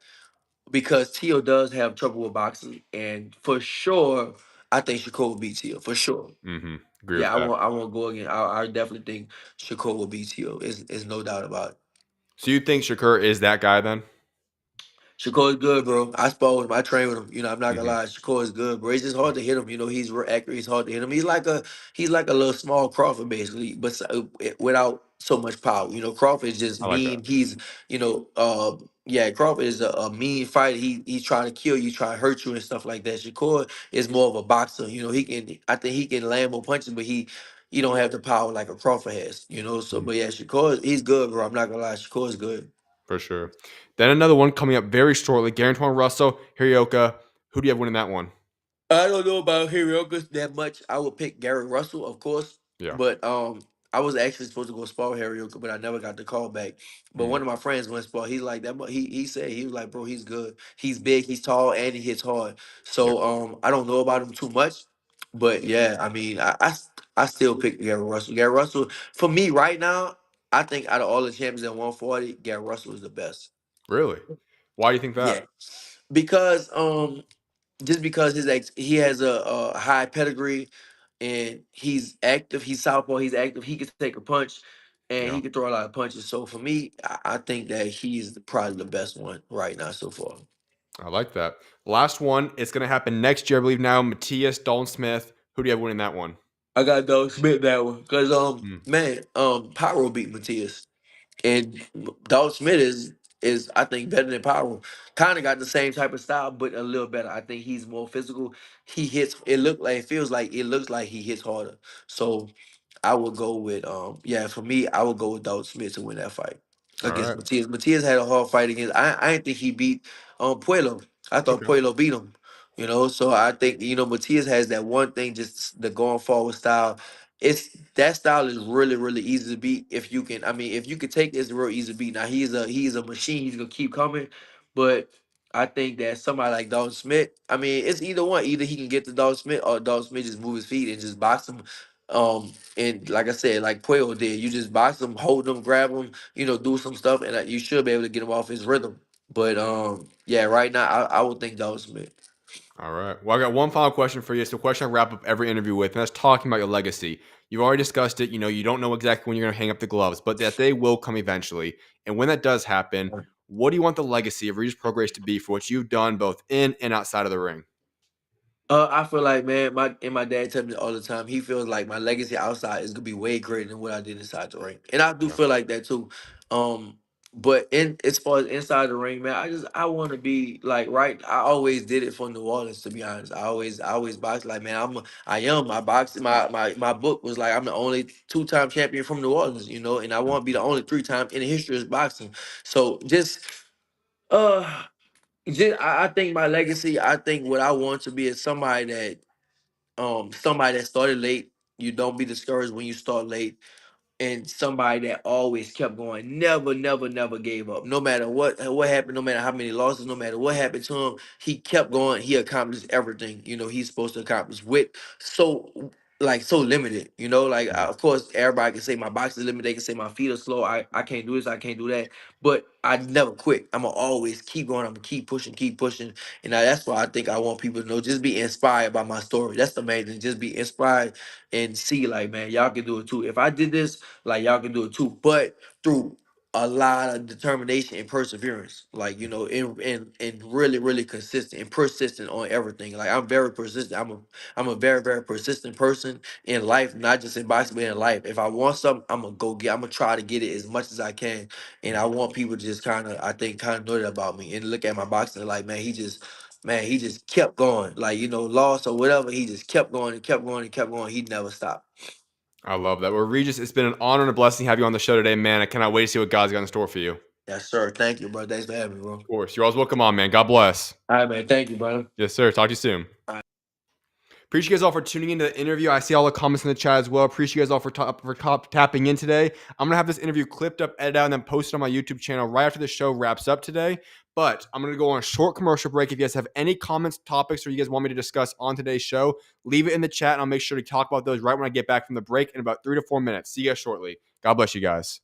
because Teo does have trouble with boxing, and for sure, I think Shakur will beat Teo for sure. Mm-hmm. Agree Yeah, with I that. won't. I won't go again. I definitely think Shakur will beat Teo. Is no doubt about it. So you think Shakur is that guy then? Shakur is good, bro. I spar with him. I train with him. I'm not gonna Mm-hmm. lie. Shakur is good, bro. It's just hard to hit him. He's real accurate. It's hard to hit him. He's like a little small Crawford, basically, but without so much power. Crawford is just I like that. mean. Yeah, Crawford is a mean fighter. He's trying to kill you, trying to hurt you and stuff like that. Shakur is more of a boxer. I think he can land more punches, but he don't have the power like a Crawford has. So, Mhm. but yeah, he's good, bro. I'm not gonna lie. Shakur is good. For sure. Then another one coming up very shortly. Guaranteed Russell, Hirioka. Who do you have winning that one? I don't know about Hirioka that much. I would pick Gary Russell, of course, Yeah. but I was actually supposed to go spar with Hirioka, but I never got the call back. But Mm. one of my friends went spar. He's like that. He said he was like, bro, he's good. He's big. He's tall, and he hits hard. Yeah. So I don't know about him too much, but yeah, I mean, I still pick Gary Russell. Gary Russell for me right now. I think out of all the champions at 140, Gary Russell is the best. Really? Why do you think Yeah, that? because just because he has a high pedigree and he's active, he's southpaw, he's active, he can take a punch and Yeah. he can throw a lot of punches. So for me, I think that he's probably the best one right now so far. I like that. Last one. It's going to happen next year, I believe now. Matthias, Dalton Smith. Who do you have winning that one? I got Doug Smith that one because Mm. man, Pyro beat Matias. And Dog Smith is I think better than Power. Kind of got the same type of style, but a little better. I think he's more physical. He hits. It looks like he hits harder. So I would go with yeah. For me, I would go with Dog Smith to win that fight All against right. Matias. Matias had a hard fight against. I didn't think he beat Puello. I thought Okay. Puello beat him. So I think Matias has that one thing, just the going forward style. That style is really really easy to beat if you can. I mean, if you can take this, real easy to beat. Now he's a machine. He's gonna keep coming, but I think that somebody like Dalton Smith. I mean, it's either one. Either he can get to Dalton Smith, or Dalton Smith just move his feet and just box him. And like I said, like Puello did, you just box him, hold him, grab him, do some stuff, and you should be able to get him off his rhythm. But yeah, right now I would think Dalton Smith. All right. Well, I got one final question for you. It's the question I wrap up every interview with, and that's talking about your legacy. You've already discussed it. You don't know exactly when you're going to hang up the gloves, but that day will come eventually. And when that does happen, what do you want the legacy of Regis Prograis to be for what you've done both in and outside of the ring? I feel like, man, my dad tells me all the time. He feels like my legacy outside is gonna be way greater than what I did inside the ring, and I do Yeah. feel like that too. Um, But in as far as inside the ring, man, I want to be like right. I always did it for New Orleans, to be honest. I always boxed like, man. I am. My boxing my book was like, I'm the only 2-time champion from New Orleans, and I want to be the only 3-time in the history of boxing. So uh I think my legacy. I think what I want to be is somebody that started late. You don't be discouraged when you start late, and somebody that always kept going, never, never, never gave up. No matter what happened, no matter how many losses, no matter what happened to him, he kept going. He accomplished everything he's supposed to accomplish with so limited. Like of course everybody can say my box is limited. They can say my feet are slow. I can't do this. I can't do that. But I never quit. I'm gonna always keep going. I'm gonna keep pushing. And that's why I think I want people to know. Just be inspired by my story. That's the main thing. Just be inspired and see like, man, y'all can do it too. If I did this, like y'all can do it too, but through a lot of determination and perseverance, like and really, really consistent and persistent on everything. Like I'm very persistent. I'm a very, very persistent person in life, not just in boxing, but in life. If I want something, I'm gonna go get. I'm gonna try to get it as much as I can, and I want people to just kind of know that about me and look at my boxing like, man, he just kept going. Like lost or whatever, he just kept going and kept going and kept going. He never stopped. I love that. Well, Regis, it's been an honor and a blessing to have you on the show today, man. I cannot wait to see what God's got in store for you. Yes, sir. Thank you, bro. Thanks for having me, bro. Of course. You're always welcome on, man. God bless. All right, man. Thank you, brother. Yes, sir. Talk to you soon. All right. Appreciate you guys all for tuning into the interview. I see all the comments in the chat as well. Appreciate you guys all for tapping in today. I'm going to have this interview clipped up, edited out, and then posted on my YouTube channel right after the show wraps up today. But I'm going to go on a short commercial break. If you guys have any comments, topics, or you guys want me to discuss on today's show, leave it in the chat, and I'll make sure to talk about those right when I get back from the break in about 3 to 4 minutes. See you guys shortly. God bless you guys.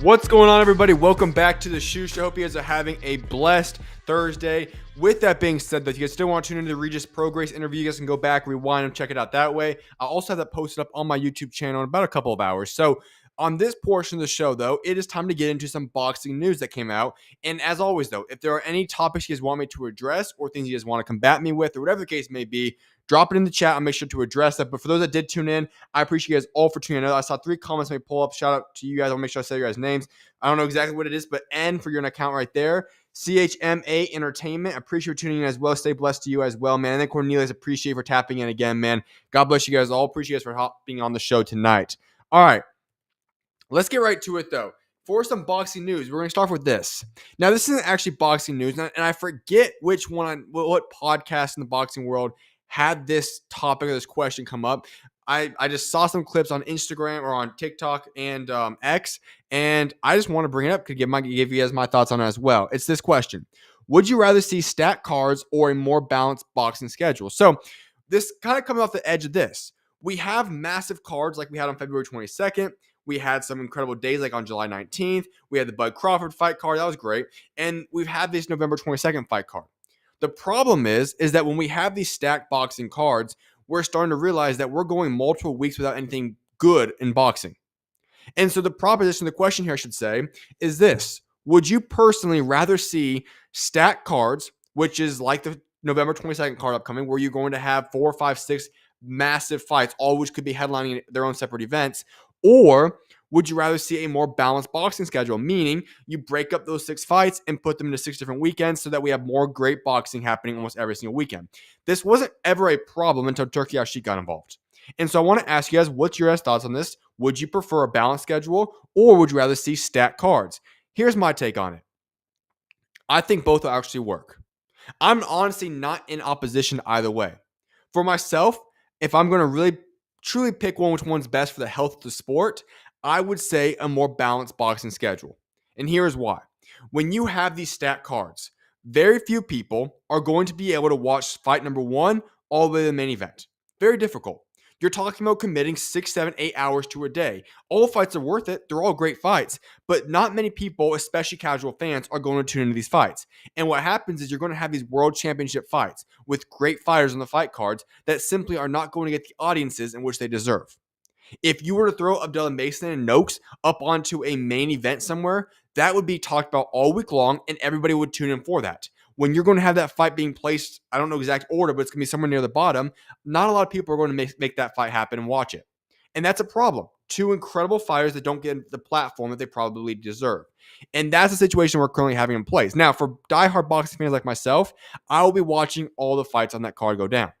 What's going on, everybody? Welcome back to the SchuZ Show. Hope you guys are having a blessed Thursday. With that being said, if you guys still want to tune into the Regis Prograis interview, you guys can go back, rewind, and check it out that way. I also have that posted up on my YouTube channel in about a couple of hours. So on this portion of the show, though, it is time to get into some boxing news that came out. And as always, though, if there are any topics you guys want me to address or things you guys want to combat me with or whatever the case may be, drop it in the chat. I'll make sure to address that. But for those that did tune in, I appreciate you guys all for tuning in. I saw 3 comments may pull up. Shout out to you guys. I'll make sure I say your guys' names. I don't know exactly what it is, but N for your account right there. CHMA Entertainment. Appreciate you tuning in as well. Stay blessed to you as well, man. And then Cornelius, appreciate you for tapping in again, man. God bless you guys all. Appreciate you guys for being on the show tonight. All right. Let's get right to it, though. For some boxing news, we're going to start with this. Now, this isn't actually boxing news, and I forget which one, what podcast in the boxing world had this topic or this question come up. I just saw some clips on Instagram or on TikTok and X, and I just want to bring it up to give you guys my thoughts on it as well. It's this question. Would you rather see stacked cards or a more balanced boxing schedule? So this kind of comes off the edge of this. We have massive cards like we had on February 22nd. We had some incredible days like on July 19th. We had the Bud Crawford fight card. That was great. And we've had this November 22nd fight card. The problem is that when we have these stacked boxing cards, we're starting to realize that we're going multiple weeks without anything good in boxing. And so the proposition, the question here, I should say, is this. Would you personally rather see stacked cards, which is like the November 22nd card upcoming, where you're going to have 4, 5, 6 massive fights, all which could be headlining their own separate events, or would you rather see a more balanced boxing schedule, meaning you break up those 6 fights and put them into 6 different weekends so that we have more great boxing happening almost every single weekend? This wasn't ever a problem until Turkey Al-Sheikh got involved. And so I want to ask you guys, what's your guys' thoughts on this? Would you prefer a balanced schedule, or would you rather see stacked cards? Here's my take on it. I think both will actually work. I'm honestly not in opposition to either way. For myself, if I'm going to really truly pick which one's best for the health of the sport, I would say a more balanced boxing schedule. And here's why. When you have these stacked cards, very few people are going to be able to watch fight number 1 all the way to the main event. Very difficult. You're talking about committing 6, 7, 8 hours to a day. All fights are worth it. They're all great fights. But not many people, especially casual fans, are going to tune into these fights. And what happens is you're going to have these world championship fights with great fighters on the fight cards that simply are not going to get the audiences in which they deserve. If you were to throw Abdullah Mason and Noakes up onto a main event somewhere, that would be talked about all week long, and everybody would tune in for that. When you're going to have that fight being placed, I don't know exact order, but it's going to be somewhere near the bottom, not a lot of people are going to make that fight happen and watch it. And that's a problem. 2 incredible fighters that don't get the platform that they probably deserve. And that's the situation we're currently having in place. Now, for diehard boxing fans like myself, I will be watching all the fights on that card go down.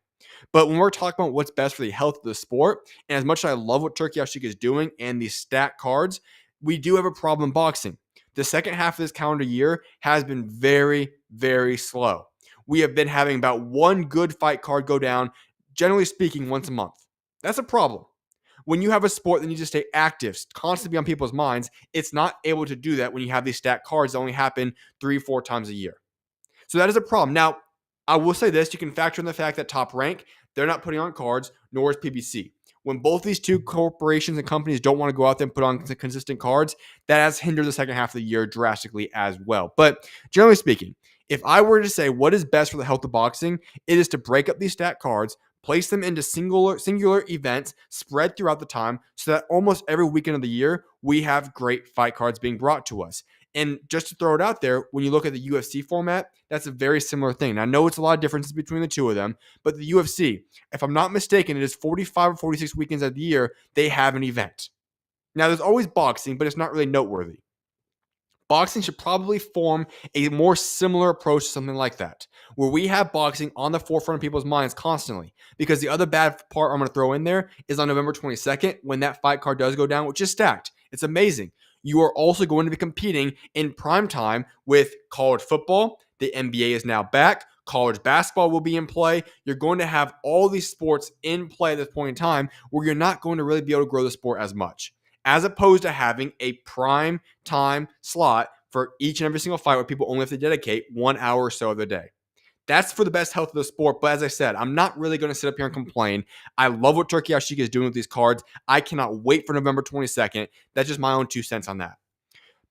But when we're talking about what's best for the health of the sport, and as much as I love what Turkey Al-Sheikh is doing and these stacked cards, we do have a problem in boxing. The second half of this calendar year has been very, very slow. We have been having about 1 good fight card go down, generally speaking, once a month. That's a problem. When you have a sport that needs to stay active, constantly be on people's minds, it's not able to do that when you have these stacked cards that only happen 3, 4 times a year. So that is a problem. Now, I will say this, you can factor in the fact that Top Rank, they're not putting on cards, nor is PBC. When both these 2 corporations and companies don't want to go out there and put on consistent cards, that has hindered the second half of the year drastically as well. But generally speaking, if I were to say what is best for the health of boxing, it is to break up these stacked cards, place them into singular events spread throughout the time so that almost every weekend of the year, we have great fight cards being brought to us. And just to throw it out there, when you look at the UFC format, that's a very similar thing. And I know it's a lot of differences between the 2 of them, but the UFC, if I'm not mistaken, it is 45 or 46 weekends of the year they have an event. Now, there's always boxing, but it's not really noteworthy. Boxing should probably form a more similar approach to something like that, where we have boxing on the forefront of people's minds constantly. Because the other bad part I'm going to throw in there is on November 22nd, when that fight card does go down, which is stacked. It's amazing. You are also going to be competing in prime time with college football. The NBA is now back. College basketball will be in play. You're going to have all these sports in play at this point in time where you're not going to really be able to grow the sport as much, as opposed to having a prime time slot for each and every single fight where people only have to dedicate 1 hour or so of the day. That's for the best health of the sport. But as I said, I'm not really going to sit up here and complain. I love what Turkey Al-Sheikh is doing with these cards. I cannot wait for November 22nd. That's just my own 2 cents on that.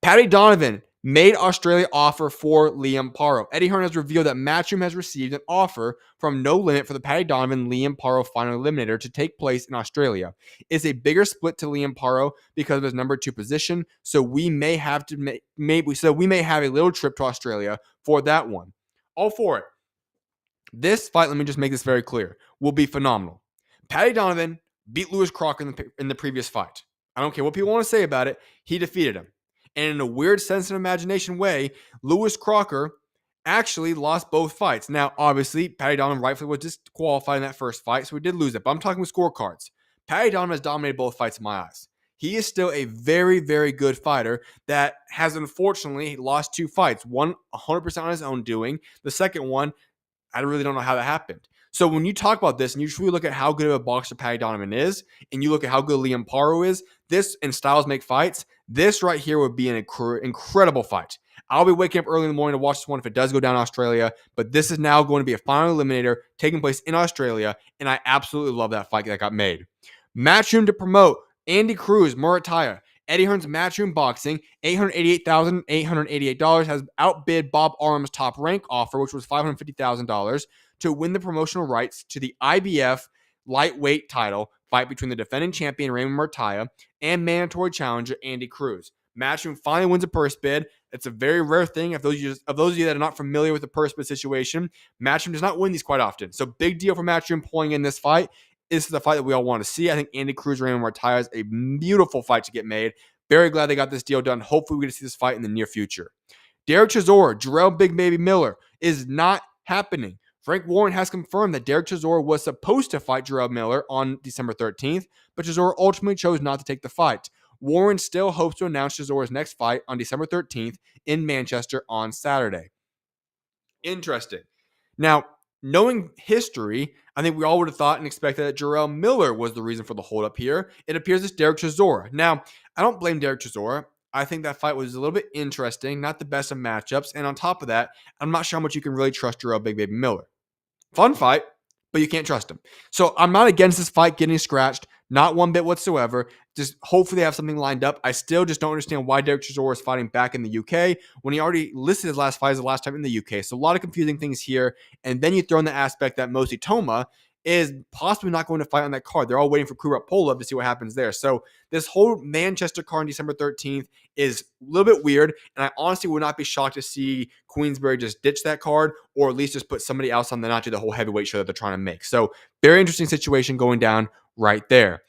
Paddy Donovan made Australia offer for Liam Paro. Eddie Hearn has revealed that Matchroom has received an offer from No Limit for the Paddy Donovan Liam Paro final eliminator to take place in Australia. It's a bigger split to Liam Paro because of his number 2 position, so we may have a little trip to Australia for that one. All for it. This fight, let me just make this very clear, will be phenomenal. Paddy Donovan beat Lewis Crocker in the previous fight. I don't care what people want to say about it. He defeated him. And in a weird sense of imagination way, Lewis Crocker actually lost both fights. Now, obviously, Paddy Donovan rightfully was disqualified in that first fight, so he did lose it. But I'm talking with scorecards. Paddy Donovan has dominated both fights in my eyes. He is still a very, very good fighter that has unfortunately lost 2 fights. One 100% on his own doing. The second one, I really don't know how that happened. So when you talk about this and you truly look at how good of a boxer Paddy Donovan is, and you look at how good Liam Paro is, this and styles make fights, this right here would be an incredible fight. I'll be waking up early in the morning to watch this one if it does go down in Australia, but this is now going to be a final eliminator taking place in Australia, and I absolutely love that fight that got made. Matchroom to promote Andy CRUZ-MURATALLA. Eddie Hearn's Matchroom Boxing, $888,888, has outbid Bob Arum's top rank offer, which was $550,000, to win the promotional rights to the IBF lightweight title fight between the defending champion Raymond Murtaya and mandatory challenger Andy CRUZ. Matchroom finally wins a purse bid. It's a very rare thing. If those of you that are not familiar with the purse bid situation, Matchroom does not win these quite often. So big deal for Matchroom pulling in this fight. This is the fight that we all want to see. I think Andy CRUZ, Raymond Murtaya is a beautiful fight to get made. Very glad they got this deal done. Hopefully, we get to see this fight in the near future. Derek Chisora, Jarrell Big Baby Miller is not happening. Frank Warren has confirmed that Derek Chisora was supposed to fight Jarrell Miller on December 13th, but Chisora ultimately chose not to take the fight. Warren still hopes to announce Chisora's next fight on December 13th in Manchester on Saturday. Interesting. Now, knowing history, I think we all would have thought and expected that Jarrell Miller was the reason for the holdup here. It appears it's Derek Chisora. Now, I don't blame Derek Chisora. I think that fight was a little bit interesting, not the best of matchups. And on top of that, I'm not sure how much you can really trust Jarrell Big Baby Miller. Fun fight, but you can't trust him. So I'm not against this fight getting scratched, not one bit whatsoever. Just hopefully they have something lined up. I still just don't understand why Derek Chisora is fighting back in the UK when he already listed his last fight as the last time in the UK. So a lot of confusing things here. And then you throw in the aspect that Mosi Toma is possibly not going to fight on that card. They're all waiting for Kurat-Pulev to see what happens there. So this whole Manchester card on December 13th is a little bit weird, and I honestly would not be shocked to see Queensberry just ditch that card or at least just put somebody else on the not do the whole heavyweight show that they're trying to make. So very interesting situation going down right there.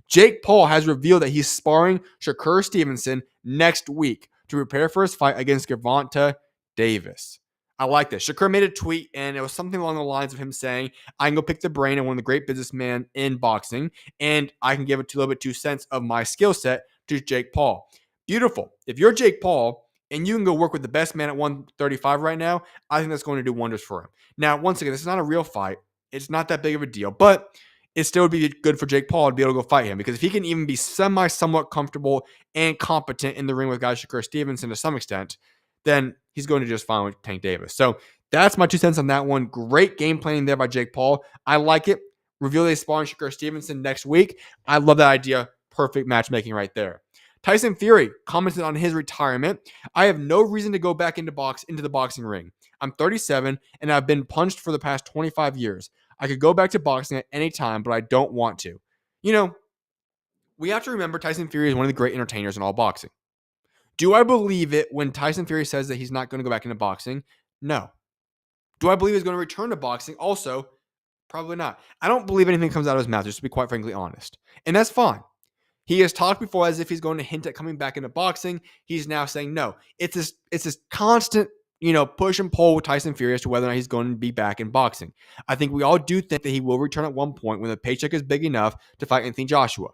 Jake Paul has revealed that he's sparring Shakur Stevenson next week to prepare for his fight against Gervonta Davis. I like this. Shakur made a tweet, and it was something along the lines of him saying, I can go pick the brain of one of the great businessmen in boxing, and I can give it a little bit 2 cents of my skill set to Jake Paul. Beautiful. If you're Jake Paul and you can go work with the best man at 135 right now, I think that's going to do wonders for him. Now, once again, this is not a real fight. It's not that big of a deal, but it still would be good for Jake Paul to be able to go fight him, because if he can even be somewhat comfortable and competent in the ring with guys Shakur Stevenson to some extent, then he's going to just fine with Tank Davis. So that's my 2 cents on that one. Great game planning there by Jake Paul. I like it. Reveal they sparring Shakur Stevenson next week. I love that idea. Perfect matchmaking right there. Tyson Fury commented on his retirement. I have no reason to go back into the boxing ring. I'm 37 and I've been punched for the past 25 years. I could go back to boxing at any time, but I don't want to. You know, we have to remember Tyson Fury is one of the great entertainers in all boxing. Do I believe it when Tyson Fury says that he's not going to go back into boxing? No. Do I believe he's going to return to boxing? Also, probably not. I don't believe anything comes out of his mouth, just to be quite frankly honest. And that's fine. He has talked before as if he's going to hint at coming back into boxing. He's now saying no. It's this constant, push and pull with Tyson Fury as to whether or not he's going to be back in boxing. I think we all do think that he will return at one point when the paycheck is big enough to fight Anthony Joshua.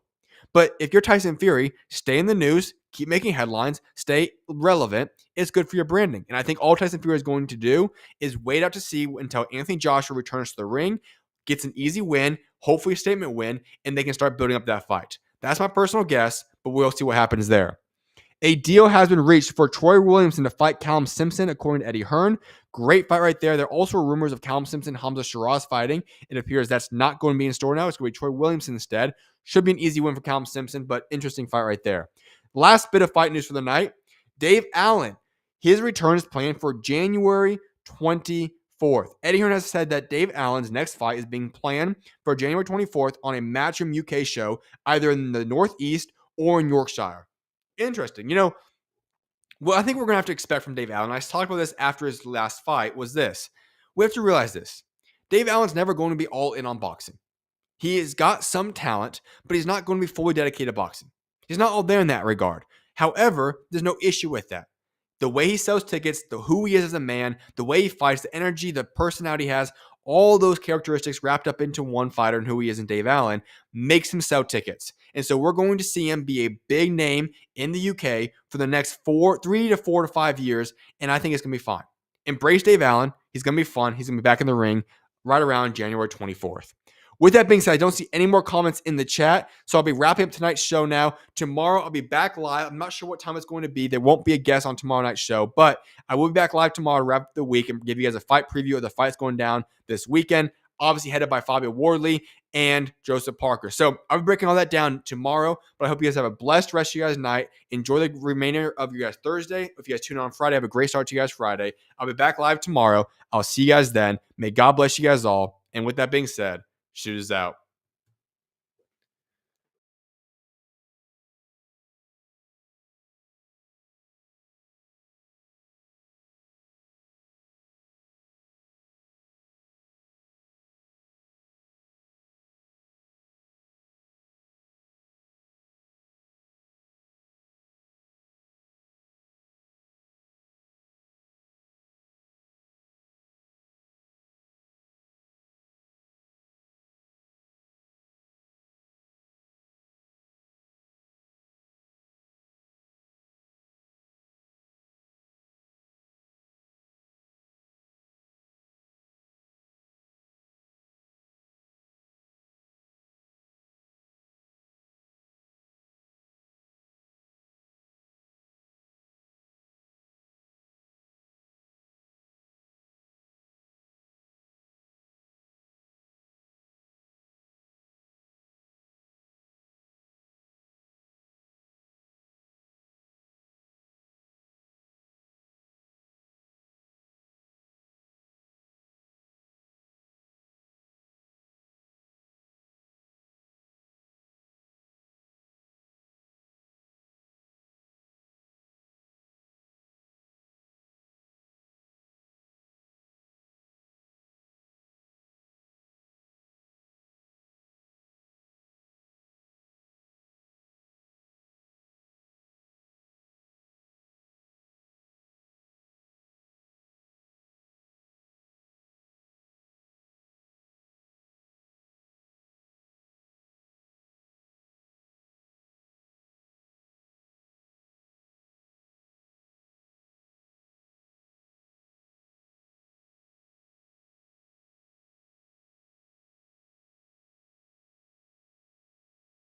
But if you're Tyson Fury, stay in the news, keep making headlines, stay relevant. It's good for your branding. And I think all Tyson Fury is going to do is wait out to see until Anthony Joshua returns to the ring, gets an easy win, hopefully a statement win, and they can start building up that fight. That's my personal guess, but we'll see what happens there. A deal has been reached for Troy Williamson to fight Callum Simpson, according to Eddie Hearn. Great fight right there. There are also rumors of Callum Simpson, Hamza Shiraz fighting. It appears that's not going to be in store now. It's going to be Troy Williamson instead. Should be an easy win for Callum Simpson, but interesting fight right there. Last bit of fight news for the night. Dave Allen, his return is planned for January 24th. Eddie Hearn has said that Dave Allen's next fight is being planned for January 24th on a Matchroom UK show, either in the Northeast or in Yorkshire. Interesting. What I think we're going to have to expect from Dave Allen, I talked about this after his last fight, was this. We have to realize this. Dave Allen's never going to be all in on boxing. He has got some talent, but he's not going to be fully dedicated to boxing. He's not all there in that regard. However, there's no issue with that. The way he sells tickets, who he is as a man, the way he fights, the energy, the personality he has, all those characteristics wrapped up into one fighter and who he is in Dave Allen makes him sell tickets. And so we're going to see him be a big name in the UK for the next 3 to 4 to 5 years, and I think it's going to be fine. Embrace Dave Allen. He's going to be fun. He's going to be back in the ring right around January 24th. With that being said, I don't see any more comments in the chat, so I'll be wrapping up tonight's show now. Tomorrow, I'll be back live. I'm not sure what time it's going to be. There won't be a guest on tomorrow night's show, but I will be back live tomorrow to wrap up the week and give you guys a fight preview of the fights going down this weekend, obviously headed by Fabio Wardley and Joseph Parker. So I'll be breaking all that down tomorrow, but I hope you guys have a blessed rest of your guys' night. Enjoy the remainder of your guys' Thursday. If you guys tune in on Friday, have a great start to you guys' Friday. I'll be back live tomorrow. I'll see you guys then. May God bless you guys all. And with that being said, SchuZ out.